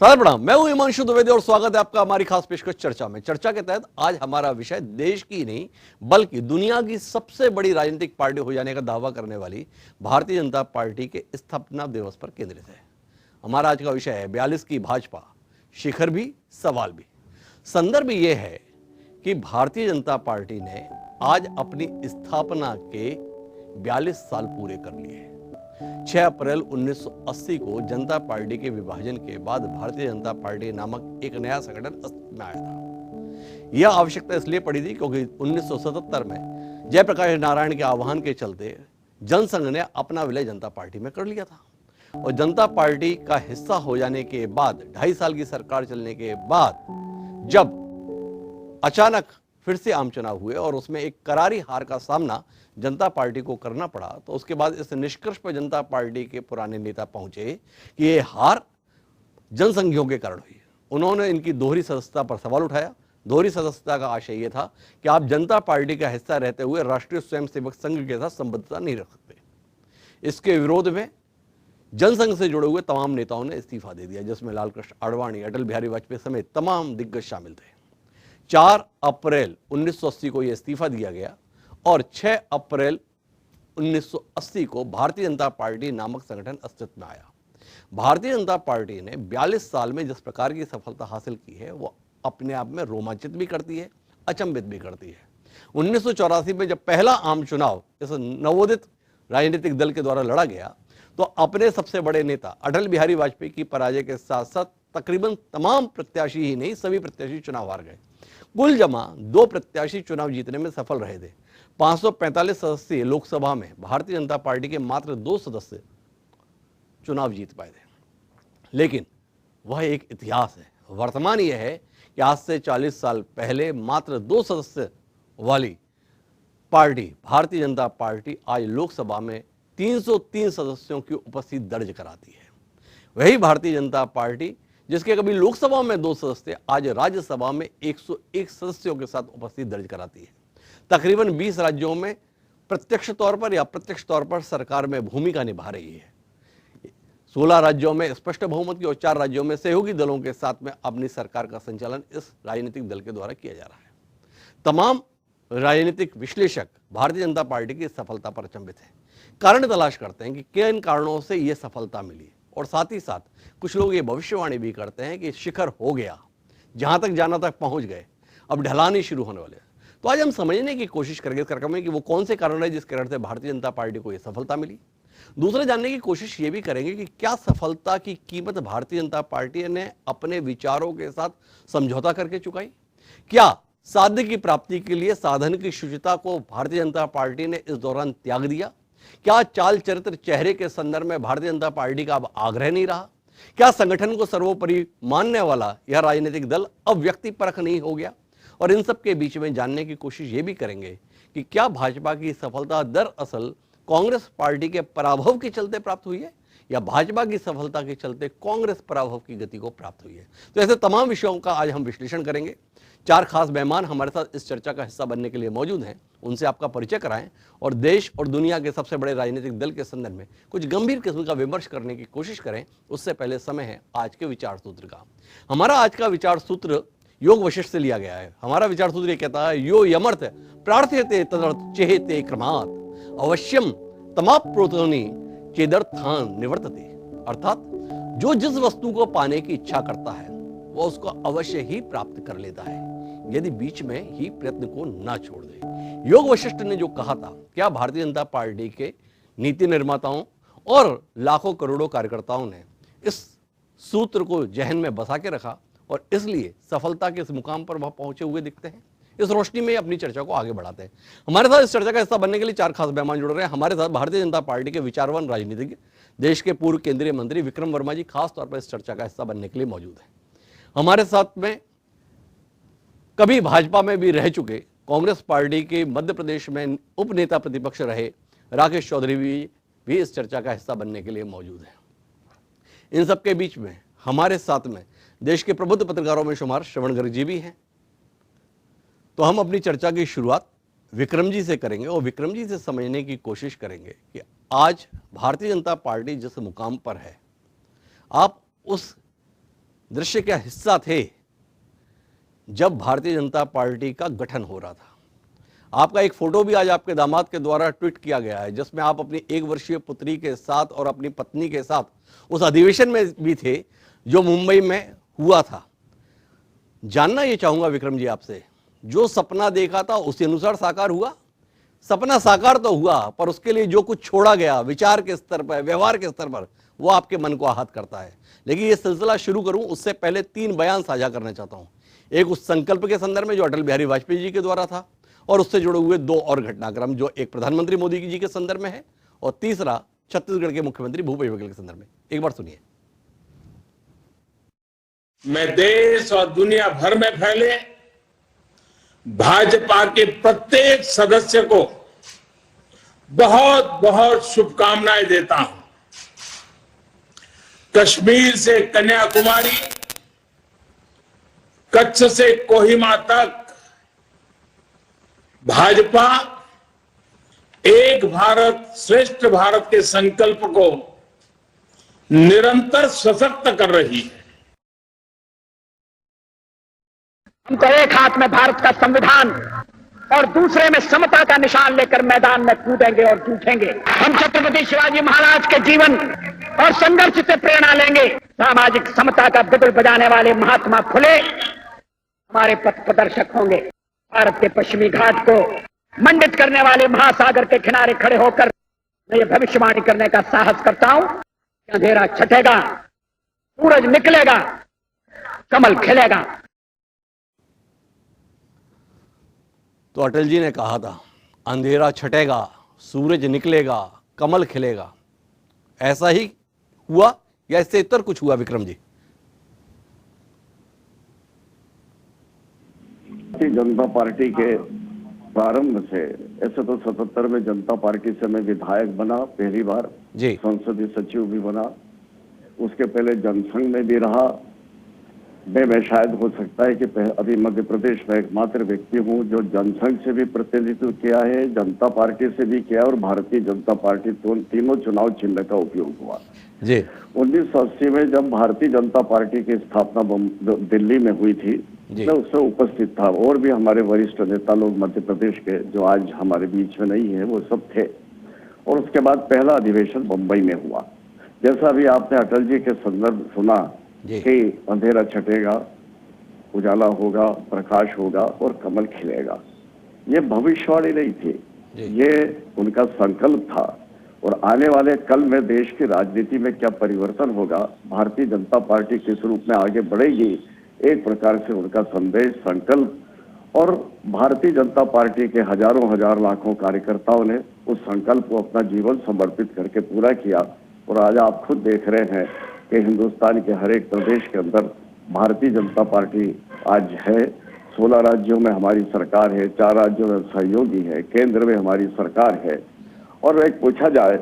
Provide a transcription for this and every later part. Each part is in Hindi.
सादर प्रणाम। मैं हूं हिमांशु द्विवेदी और स्वागत है आपका हमारी खास पेशकश चर्चा में। चर्चा के तहत आज हमारा विषय देश की नहीं बल्कि दुनिया की सबसे बड़ी राजनीतिक पार्टी हो जाने का दावा करने वाली भारतीय जनता पार्टी के स्थापना दिवस पर केंद्रित है। हमारा आज का विषय है 42 की भाजपा, शिखर भी सवाल भी। संदर्भ यह है कि भारतीय जनता पार्टी ने आज अपनी स्थापना के 42 साल पूरे कर लिए हैं। 6 अप्रैल 1980 को जनता पार्टी के विभाजन के बाद भारतीय जनता पार्टी नामक एक नया संगठन अस्तित्व में आया था। यह आवश्यकता इसलिए पड़ी थी क्योंकि 1977 में जयप्रकाश नारायण के आह्वान के चलते जनसंघ ने अपना विलय जनता पार्टी में कर लिया था और जनता पार्टी का हिस्सा हो जाने के बाद 2.5 साल की सरकार चलने के बाद जब अचानक फिर से आम चुनाव हुए और उसमें एक करारी हार का सामना जनता पार्टी को करना पड़ा, तो उसके बाद इस निष्कर्ष पर जनता पार्टी के पुराने नेता पहुंचे कि ये हार जनसंघियों के कारण हुई। उन्होंने इनकी दोहरी सदस्यता पर सवाल उठाया। दोहरी सदस्यता का आशय यह था कि आप जनता पार्टी का हिस्सा रहते हुए राष्ट्रीय स्वयंसेवक संघ के साथ संबद्धता नहीं रख सकते। इसके विरोध में जनसंघ से जुड़े हुए तमाम नेताओं ने इस्तीफा दे दिया, जिसमें लालकृष्ण आडवाणी, अटल बिहारी वाजपेयी समेत तमाम दिग्गज शामिल थे। 4 अप्रैल 1980 को यह इस्तीफा दिया गया और 6 अप्रैल 1980 को भारतीय जनता पार्टी नामक संगठन अस्तित्व में आया। भारतीय जनता पार्टी ने 42 साल में जिस प्रकार की सफलता हासिल की है वो अपने आप में रोमांचित भी करती है, अचंभित भी करती है। 1984 में जब पहला आम चुनाव इस नवोदित राजनीतिक दल के द्वारा लड़ा गया तो अपने सबसे बड़े नेता अटल बिहारी वाजपेयी की पराजय के साथ साथ तकरीबन तमाम प्रत्याशी ही नहीं, सभी प्रत्याशी चुनाव हार गए। कुल जमा 2 प्रत्याशी चुनाव जीतने में सफल रहे थे। 545 सदस्यीय लोकसभा में भारतीय जनता पार्टी के मात्र 2 सदस्य चुनाव जीत पाए थे। लेकिन वह एक इतिहास है। वर्तमान यह है कि आज से 40 साल पहले मात्र 2 सदस्य वाली पार्टी भारतीय जनता पार्टी आज लोकसभा में 303 सदस्यों की उपस्थिति दर्ज कराती है। वही भारतीय जनता पार्टी जिसके कभी लोकसभा में 2 सदस्य आज राज्यसभा में 101 सदस्यों के साथ उपस्थिति दर्ज कराती है। तकरीबन 20 राज्यों में प्रत्यक्ष तौर पर या अप्रत्यक्ष तौर पर सरकार में भूमिका निभा रही है। 16 राज्यों में स्पष्ट बहुमत की और 4 राज्यों में सहयोगी दलों के साथ में अपनी सरकार का संचालन इस राजनीतिक दल के द्वारा किया जा रहा है। तमाम राजनीतिक विश्लेषक भारतीय जनता पार्टी की सफलता पर अचंभित है। कारण तलाश करते हैं कि किन कारणों से यह सफलता मिली और साथ ही साथ कुछ लोग ये भविष्यवाणी भी करते हैं कि शिखर हो गया, जहां तक जाना तक पहुंच गए, अब ढलान ही शुरू होने वाले हैं। तो आज हम समझने की कोशिश करेंगे इस कार्यक्रम में कि वो कौन से कारण है जिस कारण से भारतीय जनता पार्टी को यह सफलता मिली। दूसरे जानने की कोशिश ये भी करेंगे कि क्या सफलता की कीमत भारतीय जनता पार्टी ने अपने विचारों के साथ समझौता करके चुकाई। क्या साध्य की प्राप्ति के लिए साधन की शुचिता को भारतीय जनता पार्टी ने इस दौरान त्याग दिया। क्या चाल चरित्र चेहरे के संदर्भ में भारतीय जनता पार्टी का अब आग्रह नहीं रहा। क्या संगठन को सर्वोपरि मानने वाला यह राजनीतिक दल अब व्यक्ति परख नहीं हो गया। और इन सब के बीच में जानने की कोशिश ये भी करेंगे कि क्या भाजपा की सफलता दरअसल कांग्रेस पार्टी के पराभव के चलते प्राप्त हुई है या भाजपा की सफलता के चलते कांग्रेस पराभव की गति को प्राप्त हुई है। तो ऐसे तमाम विषयों का आज हम विश्लेषण करेंगे। 4 खास मेहमान हमारे साथ इस चर्चा का हिस्सा बनने के लिए मौजूद हैं। उनसे आपका परिचय कराएं और देश और दुनिया के सबसे बड़े राजनीतिक दल के संदर्भ में कुछ गंभीर किस्म का विमर्श करने की कोशिश करें। उससे पहले समय है आज के विचार सूत्र का। हमारा आज का विचार सूत्र योग वशिष्ठ से लिया गया है। हमारा विचार सूत्र ये कहता है, यो यमर्थ प्रार्थ्यते तदर्थ चेहते क्रमात् अवश्यम तमाप्रोतोनि चेदर्थान निवर्तते। अर्थात जो जिस वस्तु को पाने की इच्छा करता है वो उसको अवश्य ही प्राप्त कर लेता है यदि बीच में ही प्रयत्न को ना छोड़ दे। योग वशिष्ठ ने जो कहा था, क्या भारतीय जनता पार्टी के नीति निर्माताओं और लाखों करोड़ों कार्यकर्ताओं ने इस सूत्र को जहन में बसा के रखा और इसलिए सफलता के इस मुकाम पर वह पहुंचे हुए दिखते हैं। इस रोशनी में अपनी चर्चा को आगे बढ़ाते हैं। हमारे साथ इस चर्चा का हिस्सा बनने के लिए 4 खास मेहमान जुड़ रहे हैं। हमारे साथ भारतीय जनता पार्टी के विचारवान राजनीतिज्ञ, देश के पूर्व केंद्रीय मंत्री विक्रम वर्मा जी खास तौर पर इस चर्चा का हिस्सा बनने के लिए मौजूद है। हमारे साथ में कभी भाजपा में भी रह चुके कांग्रेस पार्टी के मध्य प्रदेश में उप नेता प्रतिपक्ष रहे राकेश चौधरी भी इस चर्चा का हिस्सा बनने के लिए मौजूद है। इन सबके बीच में हमारे साथ में देश के प्रबुद्ध पत्रकारों में शुमार श्रवण गर्ग जी भी हैं। तो हम अपनी चर्चा की शुरुआत विक्रम जी से करेंगे और विक्रम जी से समझने की कोशिश करेंगे कि आज भारतीय जनता पार्टी जिस मुकाम पर है, आप उस दृश्य का हिस्सा थे जब भारतीय जनता पार्टी का गठन हो रहा था। आपका एक फोटो भी आज आपके दामाद के द्वारा ट्वीट किया गया है, जिसमें आप अपनी 1 वर्षीय पुत्री के साथ और अपनी पत्नी के साथ उस अधिवेशन में भी थे जो मुंबई में हुआ था। जानना ये चाहूंगा विक्रम जी आपसे, जो सपना देखा था उसी अनुसार साकार हुआ? सपना साकार तो हुआ, पर उसके लिए जो कुछ छोड़ा गया विचार के स्तर पर, व्यवहार के स्तर पर, वो आपके मन को आहत करता है। लेकिन ये सिलसिला शुरू करूं उससे पहले 3 बयान साझा करना चाहता हूं। एक उस संकल्प के संदर्भ में जो अटल बिहारी वाजपेयी जी के द्वारा था, और उससे जुड़े हुए 2 और घटनाक्रम जो एक प्रधानमंत्री मोदी जी के संदर्भ में है और तीसरा छत्तीसगढ़ के मुख्यमंत्री भूपेश बघेल के संदर्भ में। एक बार सुनिए। मैं देश और दुनिया भर में फैले भाजपा के प्रत्येक सदस्य को बहुत बहुत शुभकामनाएं देता हूं। कश्मीर से कन्याकुमारी, कच्छ से कोहिमा तक भाजपा एक भारत श्रेष्ठ भारत के संकल्प को निरंतर सशक्त कर रही है। हम तो एक हाथ में भारत का संविधान और दूसरे में समता का निशान लेकर मैदान में कूदेंगे और जूझेंगे। हम छत्रपति शिवाजी महाराज के जीवन और संघर्ष से प्रेरणा लेंगे। सामाजिक समता का बिगुल बजाने वाले महात्मा फुले हमारे पथ प्रदर्शक होंगे। भारत के पश्चिमी घाट को मंडित करने वाले महासागर के किनारे खड़े होकर मैं ये भविष्यवाणी करने का साहस करता हूं कि अंधेरा छटेगा, सूरज निकलेगा, कमल खिलेगा। तो अटल जी ने कहा था अंधेरा छटेगा, सूरज निकलेगा, कमल खिलेगा। ऐसा ही हुआ या इससे इतर कुछ हुआ विक्रम जी? भारतीय जनता पार्टी के प्रारंभ से, ऐसे तो 77 में जनता पार्टी से मैं विधायक बना पहली बार जी, संसदीय सचिव भी बना। उसके पहले जनसंघ में भी रहा। मैं शायद हो सकता है कि अभी मध्य प्रदेश में एकमात्र व्यक्ति हूं जो जनसंघ से भी प्रतिनिधित्व किया है, जनता पार्टी से भी किया और भारतीय जनता पार्टी तीनों चुनाव चिन्ह का उपयोग हुआ जी। 1980 में जब भारतीय जनता पार्टी की स्थापना दिल्ली में हुई थी, मैं उससे उपस्थित था और भी हमारे वरिष्ठ नेता लोग मध्य प्रदेश के जो आज हमारे बीच में नहीं है वो सब थे। और उसके बाद पहला अधिवेशन मुंबई में हुआ। जैसा अभी आपने अटल जी के संदर्भ सुना कि अंधेरा छटेगा, उजाला होगा, प्रकाश होगा और कमल खिलेगा, ये भविष्यवाणी नहीं थी, ये उनका संकल्प था। और आने वाले कल में देश की राजनीति में क्या परिवर्तन होगा, भारतीय जनता पार्टी किस रूप में आगे बढ़ेगी, एक प्रकार से उनका संदेश, संकल्प और भारतीय जनता पार्टी के हजारों लाखों कार्यकर्ताओं ने उस संकल्प को अपना जीवन समर्पित करके पूरा किया। और आज आप खुद देख रहे हैं कि हिंदुस्तान के हर एक प्रदेश के अंदर भारतीय जनता पार्टी आज है। 16 राज्यों में हमारी सरकार है, 4 राज्यों में सहयोगी है, केंद्र में हमारी सरकार है। और एक पूछा जाए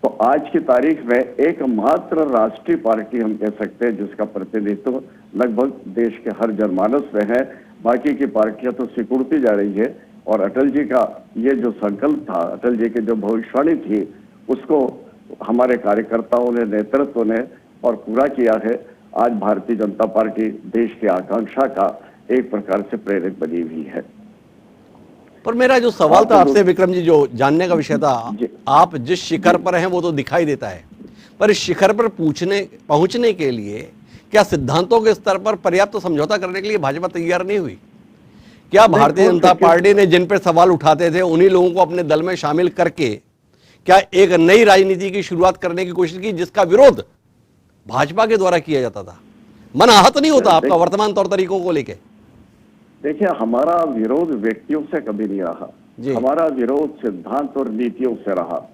तो आज की तारीख में एकमात्र राष्ट्रीय पार्टी हम कह सकते हैं जिसका प्रतिनिधित्व लगभग देश के हर जनमानस में है। बाकी की पार्टियां तो सिकुड़ती जा रही है। और अटल जी का ये जो संकल्प था, अटल जी की जो भविष्यवाणी थी, उसको हमारे कार्यकर्ताओं ने, नेतृत्व ने और पूरा किया है। आज भारतीय जनता पार्टी देश की आकांक्षा का एक प्रकार से प्रेरक बनी हुई है। पर मेरा जो सवाल था आपसे विक्रम जी, जो जानने का विषय था, आप जिस शिखर पर हैं वो तो दिखाई देता है, पर इस शिखर पर पहुंचने के लिए क्या सिद्धांतों के स्तर पर पर्याप्त समझौता करने के लिए भाजपा तैयार नहीं हुई? क्या भारतीय जनता पार्टी ने जिन पर सवाल उठाते थे उन्हीं लोगों को अपने दल में शामिल करके क्या एक नई राजनीति की शुरुआत करने की कोशिश की जिसका विरोध भाजपा के द्वारा किया जाता था? मन आहत नहीं होता आपका वर्तमान तौर तरीकों को लेके? देखिए, हमारा विरोध व्यक्तियों से कभी नहीं रहा, हमारा विरोध सिद्धांत और नीतियों से रहा।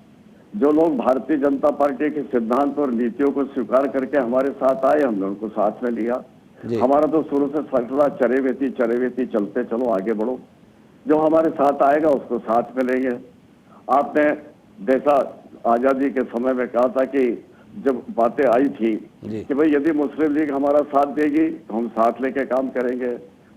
जो लोग भारतीय जनता पार्टी के सिद्धांत और नीतियों को स्वीकार करके हमारे साथ आए, हमने उनको साथ में लिया। हमारा तो शुरू से फैसला चरेवेती चलते चलो, आगे बढ़ो, जो हमारे साथ आएगा उसको साथ में लेंगे। आपने जैसा आजादी के समय में कहा था कि जब बातें आई थी कि भाई यदि मुस्लिम लीग हमारा साथ देगी तो हम साथ लेके काम करेंगे,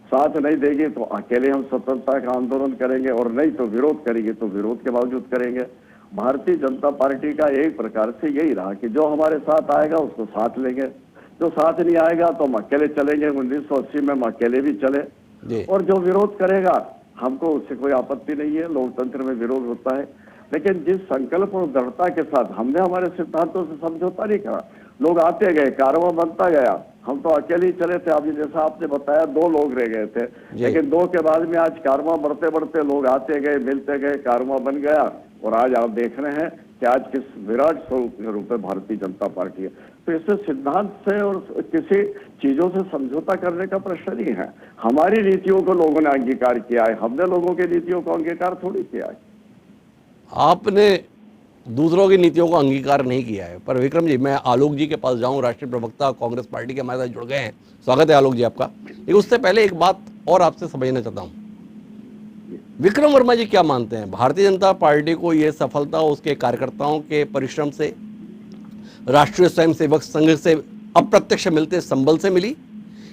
साथ नहीं देगी तो अकेले हम स्वतंत्रता का आंदोलन करेंगे, और नहीं तो विरोध करेंगे तो विरोध के बावजूद करेंगे। भारतीय जनता पार्टी का एक प्रकार से यही रहा कि जो हमारे साथ आएगा उसको साथ लेंगे, जो साथ नहीं आएगा तो हम अकेले चलेंगे। 1980 में हम अकेले भी चले, और जो विरोध करेगा हमको उससे कोई आपत्ति नहीं है। लोकतंत्र में विरोध होता है, लेकिन जिस संकल्प और दृढ़ता के साथ हमने हमारे सिद्धांतों से समझौता नहीं करा, लोग आते गए, कारवां बनता गया। हम तो अकेले ही चले थे, अभी जैसा आपने बताया 2 लोग रह गए थे, लेकिन 2 के बाद में आज कारवां बढ़ते बढ़ते लोग आते गए, मिलते गए, कारवां बन गया। और आज आप देख रहे हैं कि आज किस विराट स्वरूप के रूप में भारतीय जनता पार्टी है। तो इससे सिद्धांत से और किसी चीजों से समझौता करने का प्रश्न नहीं है। हमारी नीतियों को लोगों ने अंगीकार किया है, हमने लोगों की नीतियों को अंगीकार थोड़ी किया है। आपने दूसरों की नीतियों को अंगीकार नहीं किया है। पर विक्रम जी, मैं आलोक जी के पास जाऊं, राष्ट्रीय प्रवक्ता कांग्रेस पार्टी के हमारे साथ जुड़ गए हैं। स्वागत है आलोक जी आपका। लेकिन उससे पहले एक बात और आपसे समझना चाहता हूं, विक्रम वर्मा जी क्या मानते हैं, भारतीय जनता पार्टी को यह सफलता उसके कार्यकर्ताओं के परिश्रम से, राष्ट्रीय स्वयंसेवक संघ से अप्रत्यक्ष मिलते संबल से मिली,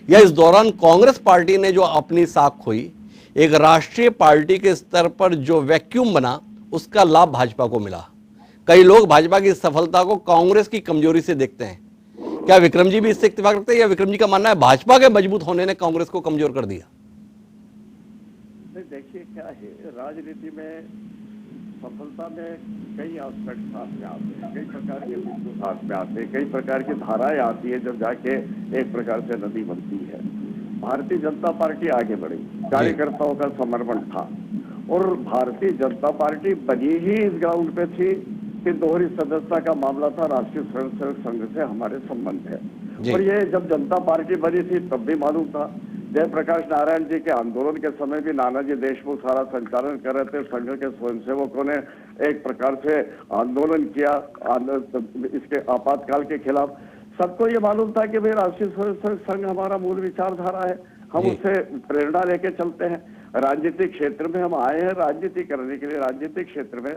या इस दौरान कांग्रेस पार्टी ने जो अपनी साख खोई, एक राष्ट्रीय पार्टी के स्तर पर जो वैक्यूम बना, उसका लाभ भाजपा को मिला? कई लोग भाजपा की सफलता को कांग्रेस की कमजोरी से देखते हैं। क्या विक्रम जी भी इससे इत्तेफाक रखते हैं, या विक्रम जी का मानना है भाजपा के मजबूत होने ने कांग्रेस को कमजोर कर दिया? देखिए क्या है, राजनीति में सफलता में कई एस्पेक्ट साथ में आते हैं, कई प्रकार के बिंदु साथ में आते हैं, कई प्रकार की धाराएं आती है, जब जाके एक प्रकार से नदी बनती है। भारतीय जनता पार्टी आगे बढ़ी, कार्यकर्ताओं का समर्पण था, और भारतीय जनता पार्टी बनी ही इस ग्राउंड पे थी कि दोहरी सदस्यता का मामला था, राष्ट्रीय स्वयंसेवक संघ से हमारे संबंध है। और ये जब जनता पार्टी बनी थी तब भी मालूम था। जयप्रकाश नारायण जी के आंदोलन के समय भी नानाजी देशमुख सारा संचालन कर रहे थे, संघ के स्वयंसेवकों ने एक प्रकार से आंदोलन किया इसके आपातकाल के खिलाफ। सबको ये मालूम था कि भाई राष्ट्रीय स्वयंसेवक संघ हमारा मूल विचारधारा है, हम उससे प्रेरणा लेके चलते हैं। राजनीतिक क्षेत्र में हम आए हैं राजनीति करने के लिए, राजनीतिक क्षेत्र में,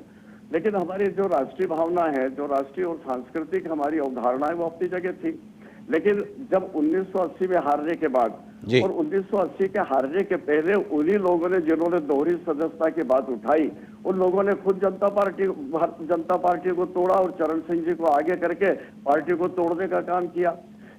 लेकिन हमारी जो राष्ट्रीय भावना है, जो राष्ट्रीय और सांस्कृतिक हमारी अवधारणा है, वो अपनी जगह थी। लेकिन जब 1980 में हारने के बाद और 1980 के हारने के पहले उन्हीं लोगों ने जिन्होंने दोहरी सदस्यता की बात उठाई, उन लोगों ने खुद जनता पार्टी को तोड़ा और चरण सिंह जी को आगे करके पार्टी को तोड़ने का काम किया।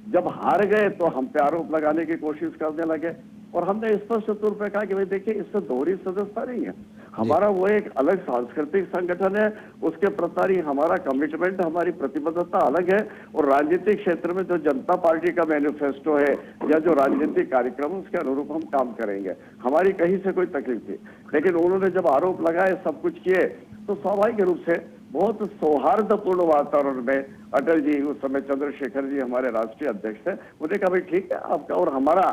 जब हार गए तो हम पे आरोप लगाने की कोशिश करने लगे, और हमने स्पष्ट तौर पर कहा कि भाई देखिए, इससे दोहरी सदस्यता नहीं है, हमारा वो एक अलग सांस्कृतिक संगठन है, उसके प्रति हमारा कमिटमेंट, हमारी प्रतिबद्धता अलग है। और राजनीतिक क्षेत्र में जो जनता पार्टी का मैनिफेस्टो है या जो राजनीतिक कार्यक्रम, उसके अनुरूप हम काम करेंगे। हमारी कहीं से कोई तकलीफ थी, लेकिन उन्होंने जब आरोप लगाए, सब कुछ किए, तो स्वाभाविक रूप से बहुत सौहार्दपूर्ण वातावरण में अटल जी, उस समय चंद्रशेखर जी हमारे राष्ट्रीय अध्यक्ष थे, उन्हें कहा भाई ठीक है, आपका और हमारा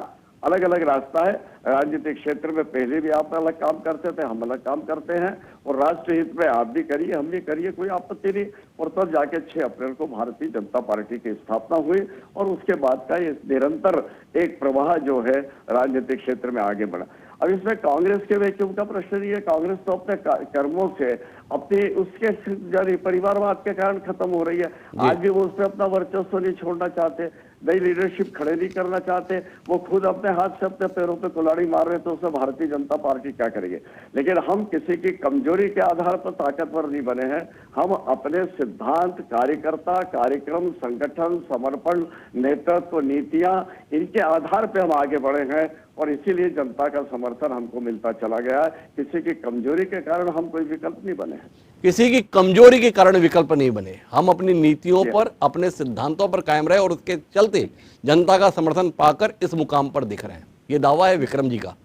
अलग अलग रास्ता है। राजनीतिक क्षेत्र में पहले भी आप अलग काम करते थे, हम अलग काम करते हैं, और राष्ट्र हित में आप भी करिए, हम भी करिए, कोई आपत्ति नहीं। और तब जाके 6 अप्रैल को भारतीय जनता पार्टी की स्थापना हुई, और उसके बाद का ये निरंतर एक प्रवाह जो है राजनीतिक क्षेत्र में आगे बढ़ा। अब इसमें कांग्रेस के वैक्यूम का प्रश्न नहीं है। कांग्रेस तो अपने कर्मों से, अपनी उसके परिवारवाद के कारण खत्म हो रही है। आज भी वो उस पर अपना वर्चस्व नहीं छोड़ना चाहते, नई लीडरशिप खड़े नहीं करना चाहते, वो खुद अपने हाथ से अपने पैरों पे कुल्हाड़ी मार रहे, तो उससे भारतीय जनता पार्टी क्या करेगी। लेकिन हम किसी की कमजोरी के आधार पर ताकतवर नहीं बने हैं, हम अपने सिद्धांत, कार्यकर्ता, कार्यक्रम, संगठन, समर्पण, नेतृत्व, नीतियां, इनके आधार पे हम आगे बढ़े हैं, और इसीलिए जनता का समर्थन हमको मिलता चला गया है। किसी की कमजोरी के कारण हम कोई विकल्प नहीं बने हैं, किसी की कमजोरी के कारण विकल्प नहीं बने, हम अपनी नीतियों पर, अपने सिद्धांतों पर कायम रहे, और उसके चलते जनता का समर्थन पाकर इस मुकाम पर दिख रहे हैं। ये दावा है विक्रम जी का।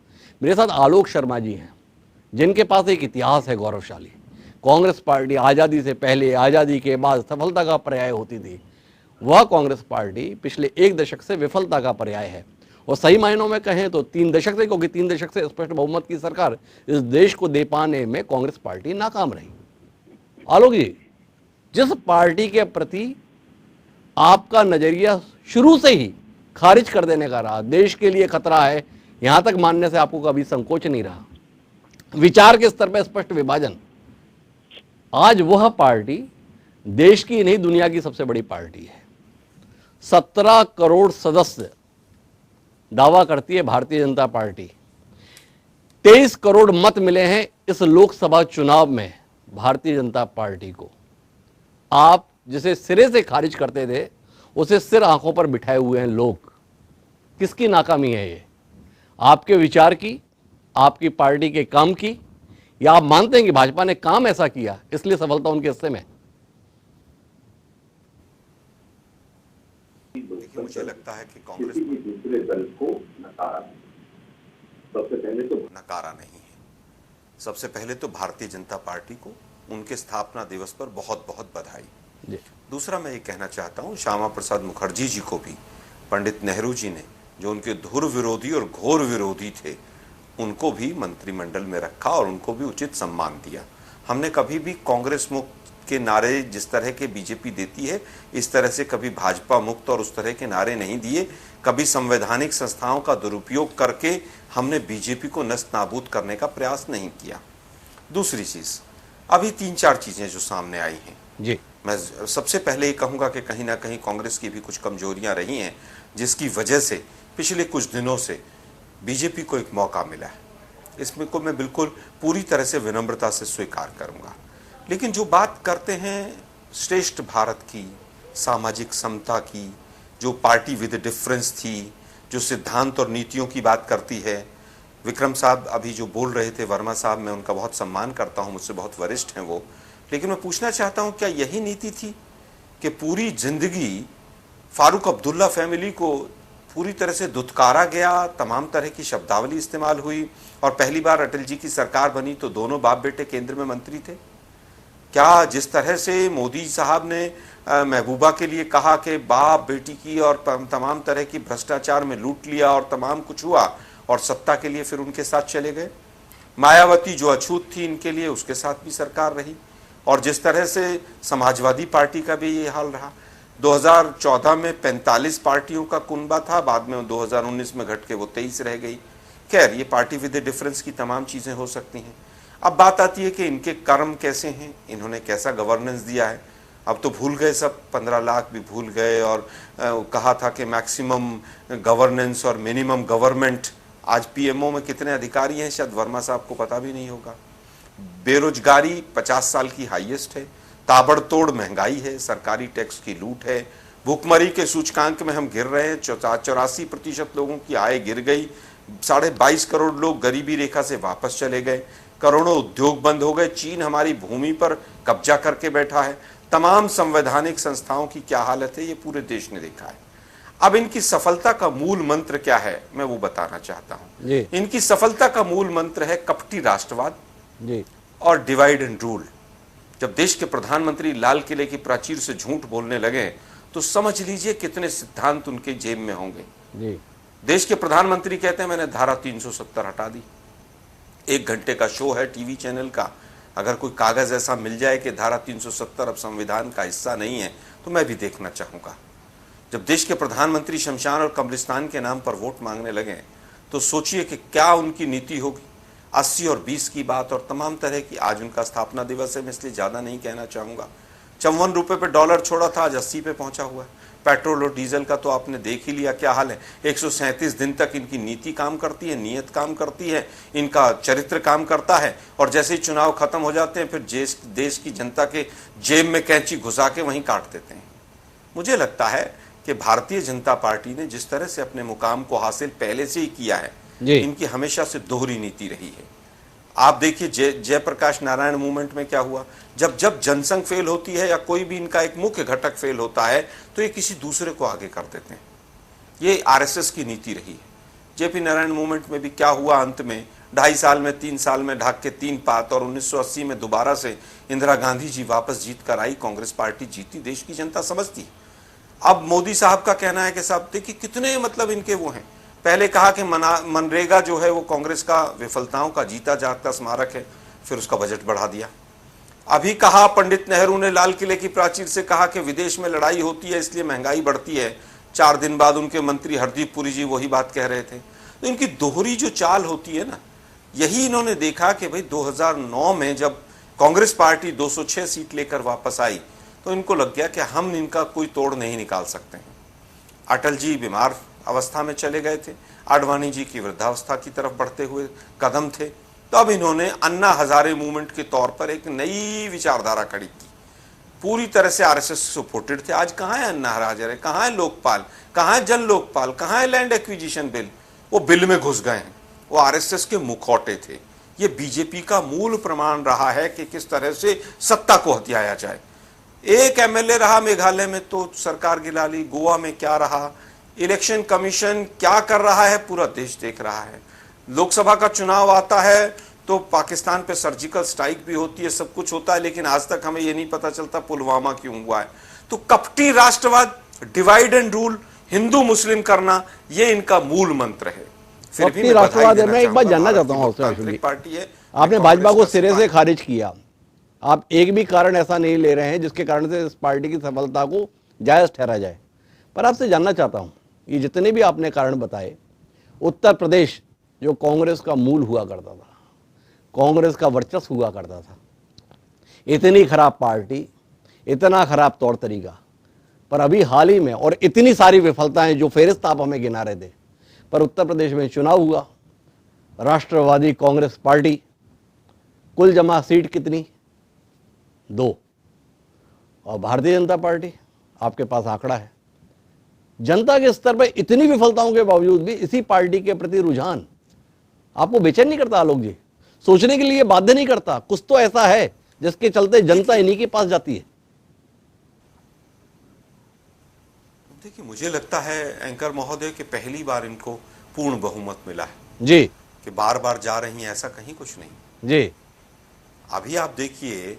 मेरे साथ आलोक शर्मा जी हैं, जिनके पास एक इतिहास है गौरवशाली। कांग्रेस पार्टी आज़ादी से पहले, आज़ादी के बाद सफलता का पर्याय होती थी, वह कांग्रेस पार्टी पिछले 1 दशक से विफलता का पर्याय है। और सही मायनों में कहें तो 3 दशक से, क्योंकि 3 दशक से स्पष्ट बहुमत की सरकार इस देश को दे पाने में कांग्रेस पार्टी नाकाम रही। आलोक जी, जिस पार्टी के प्रति आपका नजरिया शुरू से ही खारिज कर देने का रहा, देश के लिए खतरा है, यहां तक मानने से आपको कभी संकोच नहीं रहा, विचार के स्तर पर स्पष्ट विभाजन, आज वह पार्टी देश की नहीं दुनिया की सबसे बड़ी पार्टी है। 17 करोड़ सदस्य दावा करती है भारतीय जनता पार्टी। 23 करोड़ मत मिले हैं इस लोकसभा चुनाव में भारतीय जनता पार्टी को। आप जिसे सिरे से खारिज करते थे, उसे सिर आंखों पर बिठाए हुए हैं लोग। किसकी नाकामी है ये? आपके विचार की, आपकी पार्टी के काम की, या आप मानते हैं कि भाजपा ने काम ऐसा किया इसलिए सफलता उनके हिस्से में? देखिए, मुझे लगता है कि कांग्रेस दूसरे दल को नकारा नहीं है। सबसे पहले तो भारतीय जनता पार्टी को उनके स्थापना दिवस पर बहुत बहुत बधाई। दूसरा मैं ये कहना चाहता हूँ, श्यामा प्रसाद मुखर्जी जी को भी पंडित नेहरू जी ने, जो उनके धुर विरोधी और घोर विरोधी थे, उनको भी मंत्रिमंडल में रखा और उनको भी उचित सम्मान दिया। हमने कभी भी कांग्रेस मुक्त के नारे जिस तरह के बीजेपी देती है, इस तरह से कभी भाजपा मुक्त और उस तरह के नारे नहीं दिए। कभी संवैधानिक संस्थाओं का दुरुपयोग करके हमने बीजेपी को नष्ट नाबूद करने का प्रयास नहीं किया। दूसरी चीज, अभी 3-4 चीजें जो सामने आई हैं जी, मैं सबसे पहले ये कहूंगा कि कहीं ना कहीं कांग्रेस की भी कुछ कमजोरियां रही हैं, जिसकी वजह से पिछले कुछ दिनों से बीजेपी को एक मौका मिला है। इसमें को मैं बिल्कुल पूरी तरह से विनम्रता से स्वीकार करूंगा। लेकिन जो बात करते हैं श्रेष्ठ भारत की, सामाजिक समता की, जो पार्टी विद डिफरेंस थी, जो सिद्धांत और नीतियों की बात करती है, विक्रम साहब अभी जो बोल रहे थे, वर्मा साहब, मैं उनका बहुत सम्मान करता हूं, मुझसे बहुत वरिष्ठ हैं वो, लेकिन मैं पूछना चाहता हूं, क्या यही नीति थी कि पूरी जिंदगी फारूक अब्दुल्ला फैमिली को पूरी तरह से दुत्कारा गया, तमाम तरह की शब्दावली इस्तेमाल हुई और पहली बार अटल जी की सरकार बनी तो दोनों बाप बेटे केंद्र में मंत्री थे? क्या जिस तरह से मोदी साहब ने महबूबा के लिए कहा कि बाप बेटी की और तमाम तरह की भ्रष्टाचार में लूट लिया और तमाम कुछ हुआ और सत्ता के लिए फिर उनके साथ चले गए? मायावती जो अछूत थी इनके लिए, उसके साथ भी सरकार रही। और जिस तरह से समाजवादी पार्टी का भी ये हाल रहा, 2014 में 45 पार्टियों का कुनबा था, बाद में 2019 में घट के वो 23 रह गई। खैर, ये पार्टी विद डिफरेंस की तमाम चीजें हो सकती हैं। अब बात आती है कि इनके कर्म कैसे हैं, इन्होंने कैसा गवर्नेंस दिया है। अब तो भूल गए सब, 15 लाख भी भूल गए और कहा था कि मैक्सिमम गवर्नेंस और मिनिमम गवर्नमेंट। आज पीएमओ में कितने अधिकारी हैं शायद वर्मा साहब को पता भी नहीं होगा। बेरोजगारी 50 साल की हाईएस्ट है, ताबड़तोड़ महंगाई है, सरकारी टैक्स की लूट है, भूखमरी के सूचकांक में हम गिर रहे हैं, 84% लोगों की आय गिर गई, 22.5 करोड़ लोग गरीबी रेखा से वापस चले गए, करोड़ों उद्योग बंद हो गए, चीन हमारी भूमि पर कब्जा करके बैठा है, तमाम संवैधानिक संस्थाओं की क्या हालत है, ये पूरे देश ने देखा है। अब इनकी सफलता का मूल मंत्र क्या है, मैं वो बताना चाहता हूं। इनकी सफलता का मूल मंत्र है कपटी राष्ट्रवाद और डिवाइड एंड रूल। जब देश के प्रधानमंत्री लाल किले की प्राचीर से झूठ बोलने लगे तो समझ लीजिए कितने सिद्धांत उनके जेब में होंगे। देश के प्रधानमंत्री कहते हैं मैंने धारा 370 हटा दी। 1 घंटे का शो है टीवी चैनल का, अगर कोई कागज ऐसा मिल जाए कि धारा 370 अब संविधान का हिस्सा नहीं है तो मैं भी देखना चाहूंगा। जब देश के प्रधानमंत्री शमशान और कब्रिस्तान के नाम पर वोट मांगने लगे तो सोचिए कि क्या उनकी नीति होगी। 80 और 20 की बात और तमाम तरह की, आज उनका स्थापना दिवस है, मैं इसलिए ज्यादा नहीं कहना चाहूंगा। 54 रुपए पे डॉलर छोड़ा था, आज 80 पे पहुंचा हुआ है। पेट्रोल और डीजल का तो आपने देख ही लिया क्या हाल है। 137 दिन तक इनकी नीति काम करती है, नीयत काम करती है, इनका चरित्र काम करता है और जैसे ही चुनाव खत्म हो जाते हैं फिर देश की जनता के जेब में कैंची घुसा के वहीं काट देते हैं। मुझे लगता है कि भारतीय जनता पार्टी ने जिस तरह से अपने मुकाम को हासिल पहले से ही किया है, इनकी हमेशा से दोहरी नीति रही है। आप देखिए जयप्रकाश नारायण मूवमेंट में क्या हुआ, जब जनसंघ फेल होती है या कोई भी इनका एक मुख्य घटक फेल होता है तो ये किसी दूसरे को आगे कर देते हैं। ये आरएसएस की नीति रही है। जेपी नारायण मूवमेंट में भी क्या हुआ, अंत में 2.5 साल में 3 साल में ढाक के 3 पात और 1980 में दोबारा से इंदिरा गांधी जी वापस जीत कर आई, कांग्रेस पार्टी जीती, देश की जनता समझती। अब मोदी साहब का कहना है कि साहब देखिए कितने मतलब इनके वो हैं। पहले कहा कि मनरेगा जो है वो कांग्रेस का विफलताओं का जीता जागता स्मारक है, फिर उसका बजट बढ़ा दिया। अभी कहा पंडित नेहरू ने लाल किले की प्राचीर से कहा कि विदेश में लड़ाई होती है इसलिए महंगाई बढ़ती है। 4 दिन बाद उनके मंत्री हरदीप पुरी जी वही बात कह रहे थे। तो इनकी दोहरी जो चाल होती है ना, यही इन्होंने देखा कि भाई 2009 में जब कांग्रेस पार्टी 206 सीट लेकर वापस आई तो इनको लग गया कि हम इनका कोई तोड़ नहीं निकाल सकते हैं। अटल जी बीमार अवस्था में चले गए थे, आडवाणी जी की वृद्धावस्था की तरफ बढ़ते हुए कदम थे, तो अब इन्होंने अन्ना हजारे मूवमेंट के तौर पर एक नई विचारधारा खड़ी की। पूरी तरह से आरएसएस सपोर्टेड थे। आज कहां है अन्ना हजारे, कहां है लोकपाल, कहां है जन लोकपाल, कहां है लैंड एक्विजिशन बिल? वो बिल में घुस गए हैं, वो आरएसएस के मुखौटे थे। ये बीजेपी का मूल प्रमाण रहा है कि किस तरह से सत्ता को हथियाया जाए। एक एमएलए रहा मेघालय में तो सरकार गिरा ली, गोवा में क्या रहा, इलेक्शन कमीशन क्या कर रहा है पूरा देश देख रहा है। लोकसभा का चुनाव आता है तो पाकिस्तान पे सर्जिकल स्ट्राइक भी होती है, सब कुछ होता है, लेकिन आज तक हमें यह नहीं पता चलता पुलवामा क्यों हुआ है। तो कपटी राष्ट्रवाद, डिवाइड एंड रूल, हिंदू मुस्लिम करना, ये इनका मूल मंत्र है। फिर भी राष्ट्रवाद मैं एक बात जानना चाहता हूँ, पार्टी है, आपने भाजपा को सिरे से खारिज किया, आप एक भी कारण ऐसा नहीं ले रहे हैं जिसके कारण से इस पार्टी की सफलता को जायज ठहरा जाए। पर आपसे जानना चाहता हूं, ये जितने भी आपने कारण बताए, उत्तर प्रदेश जो कांग्रेस का मूल हुआ करता था, कांग्रेस का वर्चस्व हुआ करता था, इतनी खराब पार्टी, इतना खराब तौर तरीका, पर अभी हाल ही में और इतनी सारी विफलताएं जो फेरिस्त आप हमें गिना रहे थे, पर उत्तर प्रदेश में चुनाव हुआ, राष्ट्रवादी कांग्रेस पार्टी, कुल जमा सीट कितनी? 2, और भारतीय जनता पार्टी, आपके पास आंकड़ा है। जनता के स्तर पर इतनी विफलताओं के बावजूद भी इसी पार्टी के प्रति रुझान आपको बेचैन नहीं करता? आलोक जी, सोचने के लिए बाध्य नहीं करता? कुछ तो ऐसा है जिसके चलते जनता इन्हीं के पास जाती है। देखिए, मुझे लगता है एंकर महोदय कि पहली बार इनको पूर्ण बहुमत मिला है जी, कि बार बार जा रही हैं, ऐसा कहीं कुछ नहीं जी। अभी आप देखिए,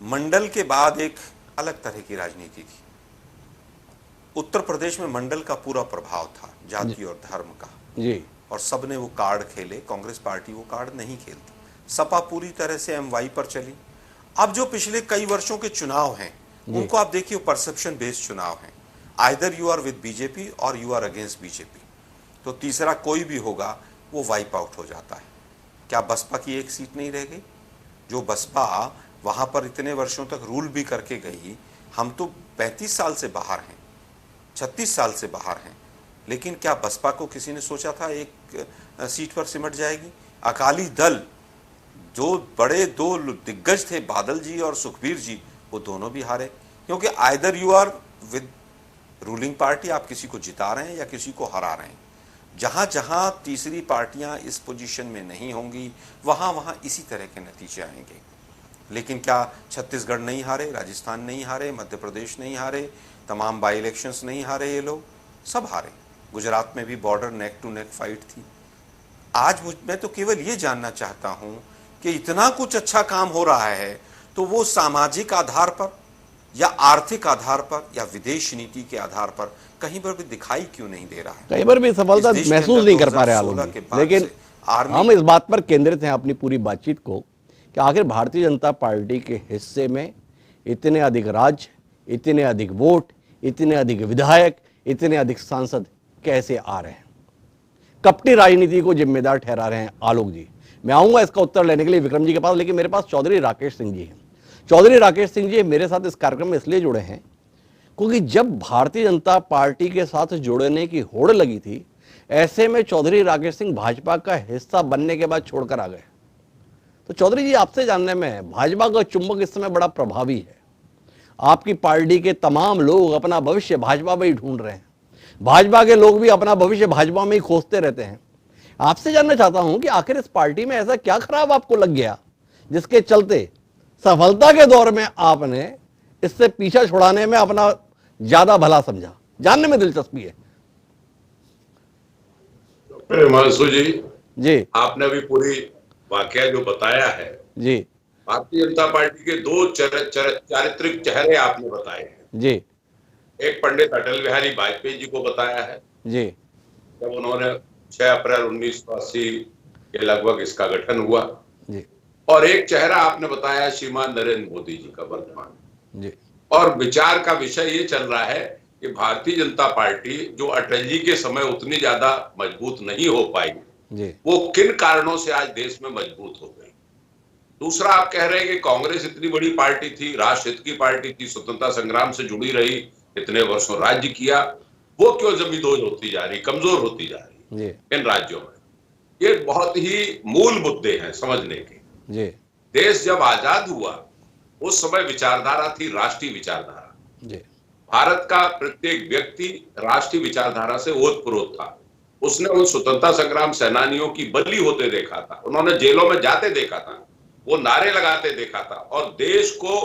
मंडल के बाद एक अलग तरह की राजनीति थी। उत्तर प्रदेश में मंडल का पूरा प्रभाव था, जाति और धर्म का जी, और सबने वो कार्ड खेले। कांग्रेस पार्टी वो कार्ड नहीं खेलती। सपा पूरी तरह से एमवाई पर चली। अब जो पिछले कई वर्षों के चुनाव हैं, उनको आप देखिए, परसेप्शन बेस्ड चुनाव हैं। Either you are with BJP or you are against BJP, तो तीसरा कोई भी होगा वो वाइप आउट हो जाता है। क्या बसपा की एक सीट नहीं रह गई? जो बसपा वहां पर इतने वर्षों तक रूल भी करके गई, हम तो 35 साल से बाहर हैं, 36 साल से बाहर हैं, लेकिन क्या बसपा को किसी ने सोचा था एक सीट पर सिमट जाएगी? अकाली दल, जो बड़े 2 दिग्गज थे, बादल जी और सुखबीर जी, वो दोनों भी हारे, क्योंकि either you are with ruling party, आप किसी को जिता रहे हैं या किसी को हरा रहे हैं। जहां जहां तीसरी पार्टियां इस पोजीशन में नहीं होंगी, वहां वहां इसी तरह के नतीजे आएंगे। लेकिन क्या छत्तीसगढ़ नहीं हारे, राजस्थान नहीं हारे, मध्य प्रदेश नहीं हारे, तमाम बाई इलेक्शंस नहीं हारे, ये लोग सब हारे। गुजरात में भी border neck to neck fight थी। आज मैं तो केवल ये जानना चाहता हूं कि इतना कुछ अच्छा काम हो रहा है, तो वो सामाजिक आधार पर या आर्थिक आधार पर या विदेश नीति के आधार पर कहीं पर भी दिखाई क्यों नहीं दे रहा है? कहीं पर भी सफलता महसूस नहीं कर पा रहे आलोक जी। लेकिन हम इस बात पर केंद्रित हैं अपनी पूरी बातचीत को कि आखिर भारतीय जनता पार्टी के हिस्से में इतने अधिक राज्य, इतने अधिक वोट, इतने अधिक विधायक, इतने अधिक सांसद कैसे आ रहे हैं? कपटी राजनीति को जिम्मेदार ठहरा रहे हैं आलोक जी। मैं आऊंगा इसका उत्तर लेने के लिए विक्रम जी के पास, लेकिन मेरे पास चौधरी राकेश सिंह जी हैं। चौधरी राकेश सिंह जी मेरे साथ इस कार्यक्रम में इसलिए जुड़े हैं क्योंकि जब भारतीय जनता पार्टी के साथ जुड़ने की होड़ लगी थी, ऐसे में चौधरी राकेश सिंह भाजपा का हिस्सा बनने के बाद छोड़कर आ गए। तो चौधरी जी, आपसे जानने में, भाजपा का चुंबक इस समय बड़ा प्रभावी है, आपकी पार्टी के तमाम लोग अपना भविष्य भाजपा में ही ढूंढ रहे हैं, भाजपा के लोग भी अपना भविष्य भाजपा में ही खोजते रहते हैं। आपसे जानना चाहता हूं कि आखिर इस पार्टी में ऐसा क्या खराब आपको लग गया जिसके चलते सफलता के दौर में आपने इससे पीछा छुड़ाने में अपना ज्यादा भला समझा? जानने में दिलचस्पी है। हिमांशु जी, जी, आपने अभी पूरी वाकया जो बताया है, जी, भारतीय जनता पार्टी के 2 चारित्रिक चेहरे आपने बताए हैं। जी, एक पंडित अटल बिहारी वाजपेयी जी को बताया है, जी, जब उन्होंने 6 अप्रैल 1980 के लगभग इसका गठन हुआ, जी, और एक चेहरा आपने बताया श्रीमान नरेंद्र मोदी जी का वर्तमान। जी, और विचार का विषय ये चल रहा है कि भारतीय जनता पार्टी जो अटल जी के समय उतनी ज्यादा मजबूत नहीं हो पाई, जी, वो किन कारणों से आज देश में मजबूत हो गई। दूसरा, आप कह रहे हैं कि कांग्रेस इतनी बड़ी पार्टी थी, राष्ट्र हित की पार्टी थी, स्वतंत्रता संग्राम से जुड़ी रही, इतने वर्षों राज्य किया, वो क्यों जमींदोज होती जा रही, कमजोर होती जा रही जी, इन राज्यों में? ये बहुत ही मूल मुद्दे हैं समझने के। जी, देश जब आजाद हुआ उस समय विचारधारा थी राष्ट्रीय विचारधारा। जी। भारत का प्रत्येक व्यक्ति राष्ट्रीय विचारधारा से ओतप्रोत था। उसने उन स्वतंत्रता संग्राम सेनानियों की बदली होते देखा था, उन्होंने जेलों में जाते देखा था, वो नारे लगाते देखा था और देश को